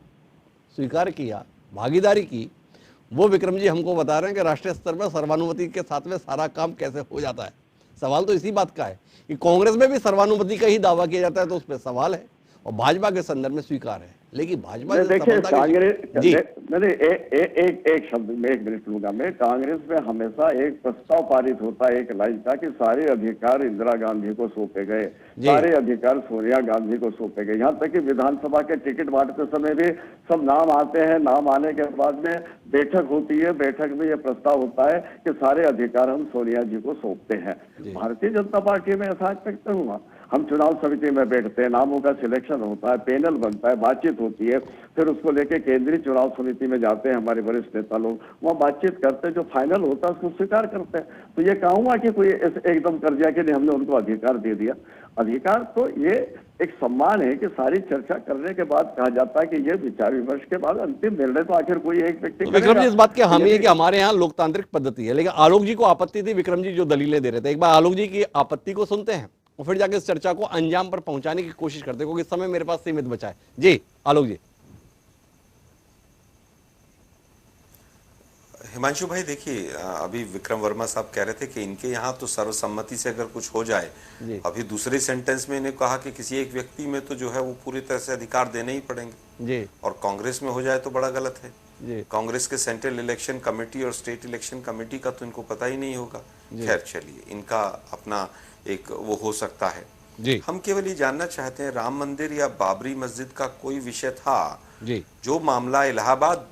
स्वीकार किया, भागीदारी की, वो विक्रम जी हमको बता रहे हैं कि राष्ट्रीय स्तर पर सर्वानुमति के साथ में सारा काम कैसे हो जाता है। सवाल तो इसी बात का है कि कांग्रेस में भी सर्वानुमति का ही दावा किया जाता है, तो उस पर सवाल है, और भाजपा के संदर्भ में स्वीकार है। लेकिन भाजपा देखिए, कांग्रेस मैंने एक शब्द में 1 मिनट लूंगा मैं। कांग्रेस में हमेशा एक प्रस्ताव पारित होता है, एक लाइन था कि सारे अधिकार इंदिरा गांधी को सौंपे गए, सारे अधिकार सोनिया गांधी को सौंपे गए। यहाँ तक कि विधानसभा के टिकट बांटते समय भी सब नाम आते हैं, नाम आने के बाद में बैठक होती है, बैठक में यह प्रस्ताव होता है कि सारे अधिकार हम सोनिया जी को सौंपते हैं। भारतीय जनता पार्टी में ऐसा तक हुआ। हम चुनाव समिति में बैठते हैं, नामों का सिलेक्शन होता है, पैनल बनता है, बातचीत होती है, फिर उसको लेके केंद्रीय चुनाव समिति में जाते हैं हमारे वरिष्ठ नेता लोग, वहाँ बातचीत करते हैं, जो फाइनल होता है उसको स्वीकार करते हैं। तो ये कहूंगा कि कोई एकदम कर दिया कि नहीं हमने उनको अधिकार दे दिया। अधिकार तो ये एक सम्मान है कि सारी चर्चा करने के बाद कहा जाता है कि ये विचार विमर्श के बाद अंतिम निर्णय तो आखिर कोई एक व्यक्ति तो विक्रम जी, इस बात के हामी है कि हमारे यहाँ लोकतांत्रिक पद्धति है, लेकिन आलोक जी को आपत्ति थी, विक्रम जी जो दलीलें दे रहे थे, एक बार आलोक जी की आपत्ति को सुनते हैं और फिर जाके इस चर्चा को अंजाम पर पहुंचाने की कोशिश करते हैं, क्योंकि समय मेरे पास सीमित बचा है। जी आलोक जी। हिमांशु भाई, देखिए, अभी विक्रम वर्मा साहब कह रहे थे कि इनके यहाँ तो सर्वसम्मति से अगर कुछ हो जाए, अभी दूसरे सेंटेंस में इन्हें कहा कि किसी एक व्यक्ति में तो जो है वो पूरी तरह से अधिकार देने ही पड़ेंगे जी, और कांग्रेस में हो जाए तो बड़ा गलत है जी। कांग्रेस के सेंट्रल इलेक्शन कमेटी और स्टेट इलेक्शन कमेटी का तो इनको पता ही नहीं होगा। खैर चलिए, इनका अपना एक वो हो सकता है जी। हम केवल ये जानना चाहते हैं, राम मंदिर या बाबरी मस्जिद का कोई विषय था जी, जो मामला इलाहाबाद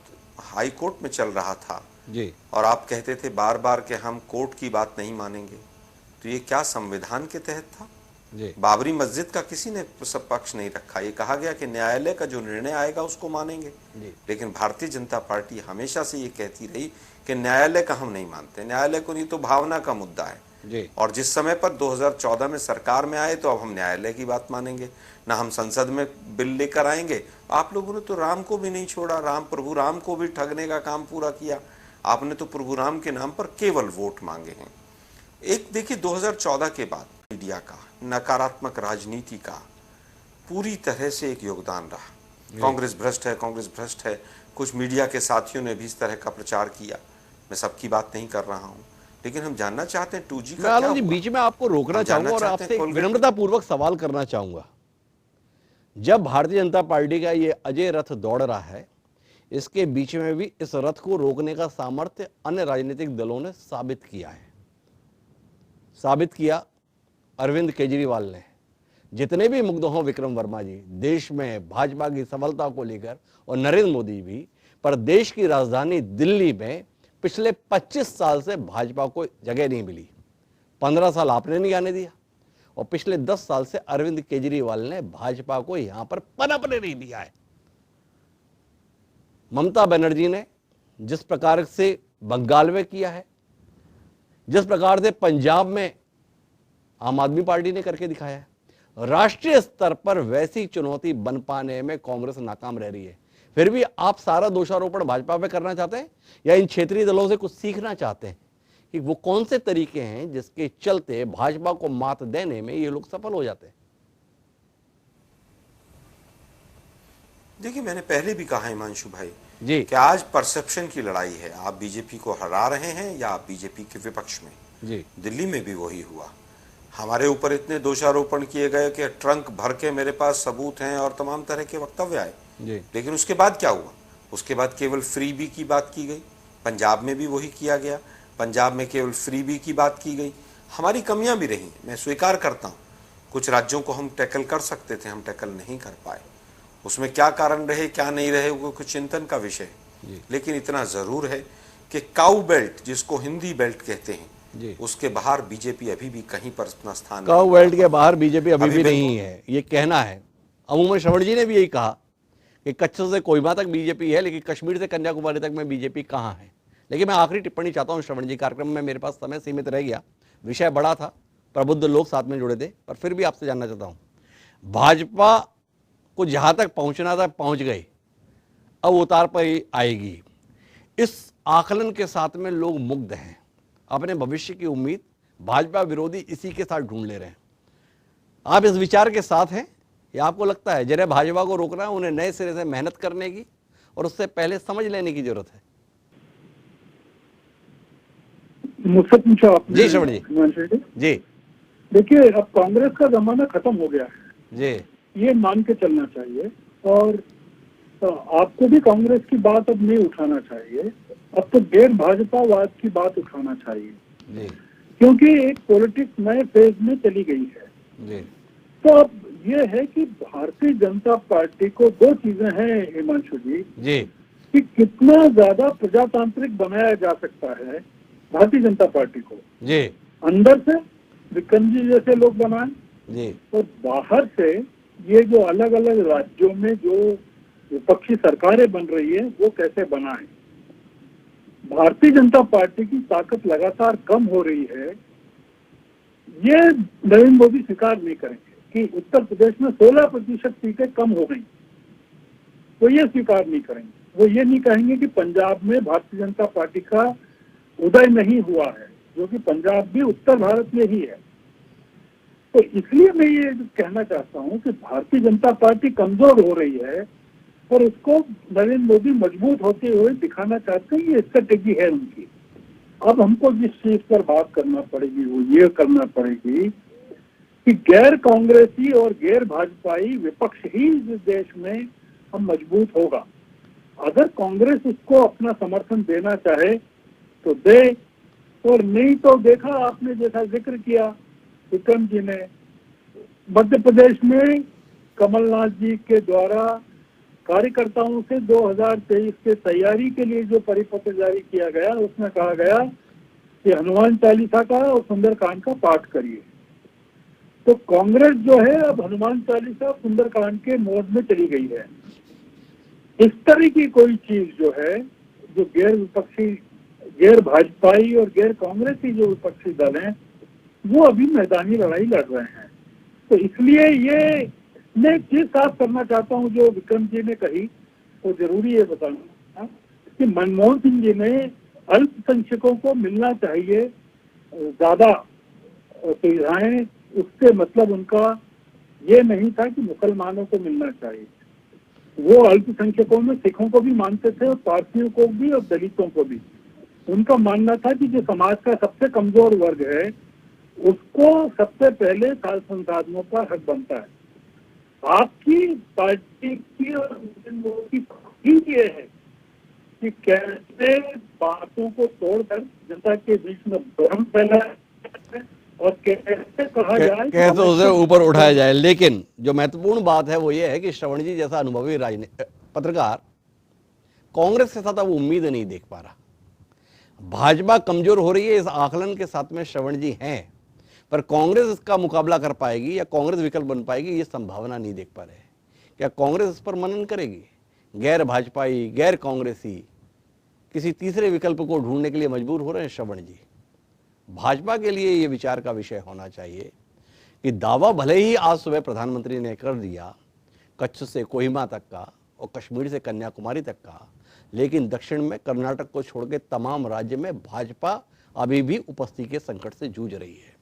हाई कोर्ट में चल रहा था जी, और आप कहते थे बार बार कि हम कोर्ट की बात नहीं मानेंगे, तो ये क्या संविधान के तहत था जी? बाबरी मस्जिद का किसी ने पक्ष नहीं रखा, ये कहा गया कि न्यायालय का जो निर्णय आएगा उसको मानेंगे जी। लेकिन भारतीय जनता पार्टी हमेशा से ये कहती रही कि न्यायालय का हम नहीं मानते, न्यायालय को नहीं तो भावना का मुद्दा है जी। और जिस समय पर 2014 में सरकार में आए तो अब हम न्यायालय की बात मानेंगे, ना हम संसद में बिल लेकर आएंगे। आप लोगों ने तो राम को भी नहीं छोड़ा, प्रभु राम को भी ठगने का काम पूरा किया। आपने तो प्रभु राम के नाम पर केवल वोट मांगे हैं। एक देखिए, 2014 के बाद मीडिया का, नकारात्मक राजनीति का पूरी तरह से एक योगदान रहा। कांग्रेस भ्रष्ट है, कांग्रेस भ्रष्ट है, कुछ मीडिया के साथियों ने भी इस तरह का प्रचार किया। मैं सबकी बात नहीं कर रहा हूं, लेकिन हम जानना चाहते हैं 2G का क्या हुआ? बीच में आपको रोकना चाहूंगा और आपसे विनम्रता पूर्वक सवाल करना चाहूंगा। जब भारतीय जनता पार्टी का ये अजय रथ दौड़ रहा है, इसके बीच में भी इस रथ को रोकने का सामर्थ्य अन्य राजनीतिक दलों ने साबित किया है। साबित किया अरविंद केजरीवाल ने। जितने भी मुग्ध हों विक्रम वर्मा जी देश में भाजपा की सफलता को लेकर, और नरेंद्र मोदी भी, पर देश की राजधानी दिल्ली में पिछले 25 साल से भाजपा को जगह नहीं मिली। 15 साल आपने नहीं आने दिया, और पिछले 10 साल से अरविंद केजरीवाल ने भाजपा को यहां पर पनपने नहीं दिया है। ममता बनर्जी ने जिस प्रकार से बंगाल में किया है, जिस प्रकार से पंजाब में आम आदमी पार्टी ने करके दिखाया है, राष्ट्रीय स्तर पर वैसी चुनौती बन पाने में कांग्रेस नाकाम रह रही है। फिर भी आप सारा दोषारोपण भाजपा पे करना चाहते हैं, या इन क्षेत्रीय दलों से कुछ सीखना चाहते हैं कि वो कौन से तरीके हैं जिसके चलते भाजपा को मात देने में ये लोग सफल हो जाते हैं? देखिए, मैंने पहले भी कहा हिमांशु भाई जी कि आज परसेप्शन की लड़ाई है। आप बीजेपी को हरा रहे हैं या आप बीजेपी के विपक्ष में जी। दिल्ली में भी वही हुआ। हमारे ऊपर इतने दोषारोपण किए गए कि ट्रंक भर के मेरे पास सबूत हैं और तमाम तरह के वक्तव्य आए, लेकिन उसके बाद क्या हुआ? उसके बाद केवल फ्रीबी की बात की गई। पंजाब में भी वही किया गया, पंजाब में केवल फ्रीबी की बात की गई। हमारी कमियां भी रही, मैं स्वीकार करता हूं। कुछ राज्यों को हम टैकल कर सकते थे, हम टैकल नहीं कर पाए। उसमें क्या कारण रहे क्या नहीं रहे वो कुछ चिंतन का विषय है, लेकिन इतना जरूर है कि काउ बेल्ट जिसको हिंदी बेल्ट कहते हैं उसके बाहर बीजेपी अभी भी कहीं पर अपना स्थान काउ बेल्ट के बाहर बीजेपी अभी भी नहीं है, ये कहना है। अमूमन श्रवण जी ने भी यही कहा कि कच्छ से कोहिमा तक बीजेपी है, लेकिन कश्मीर से कन्याकुमारी तक में बीजेपी कहाँ है। लेकिन मैं आखिरी टिप्पणी चाहता हूँ श्रवण जी, कार्यक्रम में मेरे पास समय सीमित रह गया, विषय बड़ा था, प्रबुद्ध लोग साथ में जुड़े थे, पर फिर भी आपसे जानना चाहता हूँ, भाजपा को जहां तक पहुंचना था पहुंच गए, अब उतार पर ही आएगी। इस आकलन के साथ में लोग मुग्ध हैं, अपने भविष्य की उम्मीद भाजपा विरोधी इसी के साथ ढूंढ ले रहे हैं। आप इस विचार के साथ हैं या आपको लगता है जरा भाजपा को रोकना है, उन्हें नए सिरे से मेहनत करने की और उससे पहले समझ लेने की जरूरत है? मुझसे पूछा आपने। जी श्रवण जी। जी देखिए, अब कांग्रेस का जमाना खत्म हो गया है जी, ये मान के चलना चाहिए, और आपको भी कांग्रेस की बात अब नहीं उठाना चाहिए, अब तो गैर भाजपावाद की बात उठाना चाहिए जी, क्योंकि एक पॉलिटिक्स नए फेज में चली गई है जी। तो अब ये है कि भारतीय जनता पार्टी को दो चीजें हैं हिमांशु जी जी, कि कितना ज्यादा प्रजातांत्रिक बनाया जा सकता है भारतीय जनता पार्टी को, जी, अंदर से विक्रम जी जैसे लोग बनाए जी, और बाहर से ये जो अलग अलग राज्यों में जो विपक्षी सरकारें बन रही है वो कैसे बनाए। भारतीय जनता पार्टी की ताकत लगातार कम हो रही है, ये नरेंद्र मोदी स्वीकार नहीं करेंगे कि उत्तर प्रदेश में 16% सीटें कम हो गई, वो ये स्वीकार नहीं करेंगे। वो ये नहीं कहेंगे कि पंजाब में भारतीय जनता पार्टी का उदय नहीं हुआ है, जो कि पंजाब भी उत्तर भारत में ही है। तो इसलिए मैं ये कहना चाहता हूं कि भारतीय जनता पार्टी कमजोर हो रही है और उसको नरेंद्र मोदी मजबूत होते हुए दिखाना चाहते हैं, ये स्ट्रेटेजी है उनकी। अब हमको जिस चीज पर बात करना पड़ेगी वो ये करना पड़ेगी कि गैर कांग्रेसी और गैर भाजपाई विपक्ष ही इस देश में हम मजबूत होगा। अगर कांग्रेस उसको अपना समर्थन देना चाहे तो दे, और नहीं तो देखा आपने जैसा जिक्र किया विक्रम जी ने, मध्य प्रदेश में कमलनाथ जी के द्वारा कार्यकर्ताओं से 2023 के तैयारी के लिए जो परिपत्र जारी किया गया उसमें कहा गया कि हनुमान चालीसा का और सुंदरकांड का पाठ करिए। तो कांग्रेस जो है अब हनुमान चालीसा सुंदरकांड के मोड में चली गई है। इस तरह की कोई चीज जो है, जो गैर विपक्षी, गैर भाजपाई और गैर कांग्रेसी जो विपक्षी दल हैं वो अभी मैदानी लड़ाई लड़ रहे हैं। तो इसलिए ये मैं एक चीज साफ करना चाहता हूं जो विक्रम जी ने कही, वो जरूरी है बताना कि मनमोहन सिंह जी ने अल्पसंख्यकों को मिलना चाहिए ज्यादा सुविधाएं, उससे मतलब उनका ये नहीं था कि मुसलमानों को मिलना चाहिए। वो अल्पसंख्यकों में सिखों को भी मानते थे और पारसियों को भी और दलितों को भी। उनका मानना था कि जो समाज का सबसे कमजोर वर्ग है उसको सबसे पहले संसाधनों का हक बनता है। आपकी पार्टी की और मोदी की ये है कि कैसे बातों को तोड़कर जनता के बीच में भ्रम फैलाए और कैसे कहा जाए, कैसे उसे ऊपर उठाया जाए। लेकिन जो महत्वपूर्ण बात है वो ये है कि श्रवण जी जैसा अनुभवी पत्रकार कांग्रेस के साथ अब उम्मीद नहीं देख पा रहा। भाजपा कमजोर हो रही है, इस आकलन के साथ में श्रवण जी हैं, पर कांग्रेस इसका मुकाबला कर पाएगी या कांग्रेस विकल्प बन पाएगी, ये संभावना नहीं देख पा रहे। क्या कांग्रेस इस पर मनन करेगी? गैर भाजपाई, गैर कांग्रेसी किसी तीसरे विकल्प को ढूंढने के लिए मजबूर हो रहे हैं श्रवण जी। भाजपा के लिए यह विचार का विषय होना चाहिए कि दावा भले ही आज सुबह प्रधानमंत्री ने कर दिया कच्छ से कोहिमा तक का और कश्मीर से कन्याकुमारी तक का, लेकिन दक्षिण में कर्नाटक को छोड़ के तमाम राज्य में भाजपा अभी भी उपस्थिति के संकट से जूझ रही है।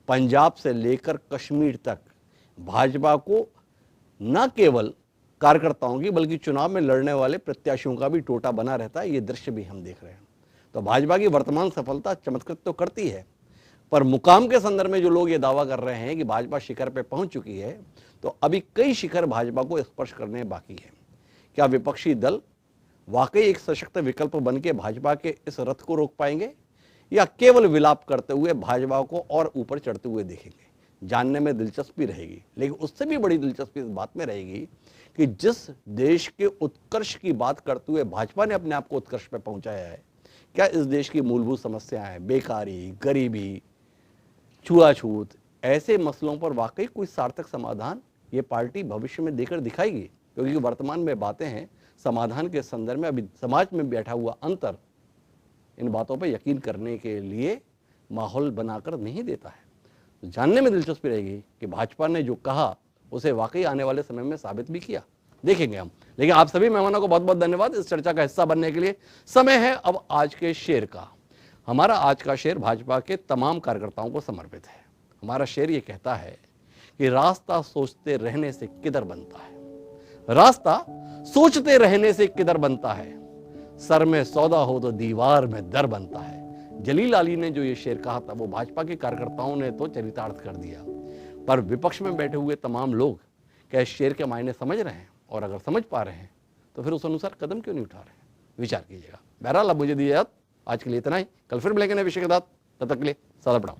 पंजाब से लेकर कश्मीर तक भाजपा को न केवल कार्यकर्ताओं की बल्कि चुनाव में लड़ने वाले प्रत्याशियों का भी टोटा बना रहता है। ये दृश्य भी हम देख रहे हैं। तो भाजपा की वर्तमान सफलता चमत्कृत तो करती है, पर मुकाम के संदर्भ में जो लोग ये दावा कर रहे हैं कि भाजपा शिखर पे पहुंच चुकी है, तो अभी कई शिखर भाजपा को स्पर्श करने बाकी है। क्या विपक्षी दल वाकई एक सशक्त विकल्प बन के भाजपा के इस रथ को रोक पाएंगे या केवल विलाप करते हुए भाजपा को और ऊपर चढ़ते हुए देखेंगे? जानने में दिलचस्पी रहेगी, लेकिन उससे भी बड़ी दिलचस्पी इस बात में रहेगी कि जिस देश के उत्कर्ष की बात करते हुए भाजपा ने अपने आप को उत्कर्ष पे पहुंचाया है, क्या इस देश की मूलभूत समस्याएं, बेकारी, गरीबी, छुआछूत, ऐसे मसलों पर वाकई कोई सार्थक समाधान ये पार्टी भविष्य में देकर दिखाएगी? क्योंकि वर्तमान में बातें हैं, समाधान के संदर्भ में अभी समाज में बैठा हुआ अंतर इन बातों पर यकीन करने के लिए माहौल बनाकर नहीं देता है। तो जानने में दिलचस्पी रहेगी कि भाजपा ने जो कहा उसे वाकई आने वाले समय में साबित भी किया, देखेंगे हम। लेकिन आप सभी मेहमानों को बहुत बहुत धन्यवाद इस चर्चा का हिस्सा बनने के लिए। समय है अब आज के शेर का। हमारा आज का शेर भाजपा के तमाम कार्यकर्ताओं को समर्पित है। हमारा शेर ये कहता है कि रास्ता सोचते रहने से किधर बनता है, रास्ता सोचते रहने से किधर बनता है, सर में सौदा हो तो दीवार में दर बनता है। जलील अली ने जो ये शेर कहा था वो भाजपा के कार्यकर्ताओं ने तो चरितार्थ कर दिया, पर विपक्ष में बैठे हुए तमाम लोग क्या इस शेर के मायने समझ रहे हैं? और अगर समझ पा रहे हैं तो फिर उस अनुसार कदम क्यों नहीं उठा रहे हैं? विचार कीजिएगा। बहरहाल अब मुझे दीजिए आज के लिए इतना ही। कल फिर मिलेंगे नए विषय के साथ, तब तक के लिए सदा प्रणाम।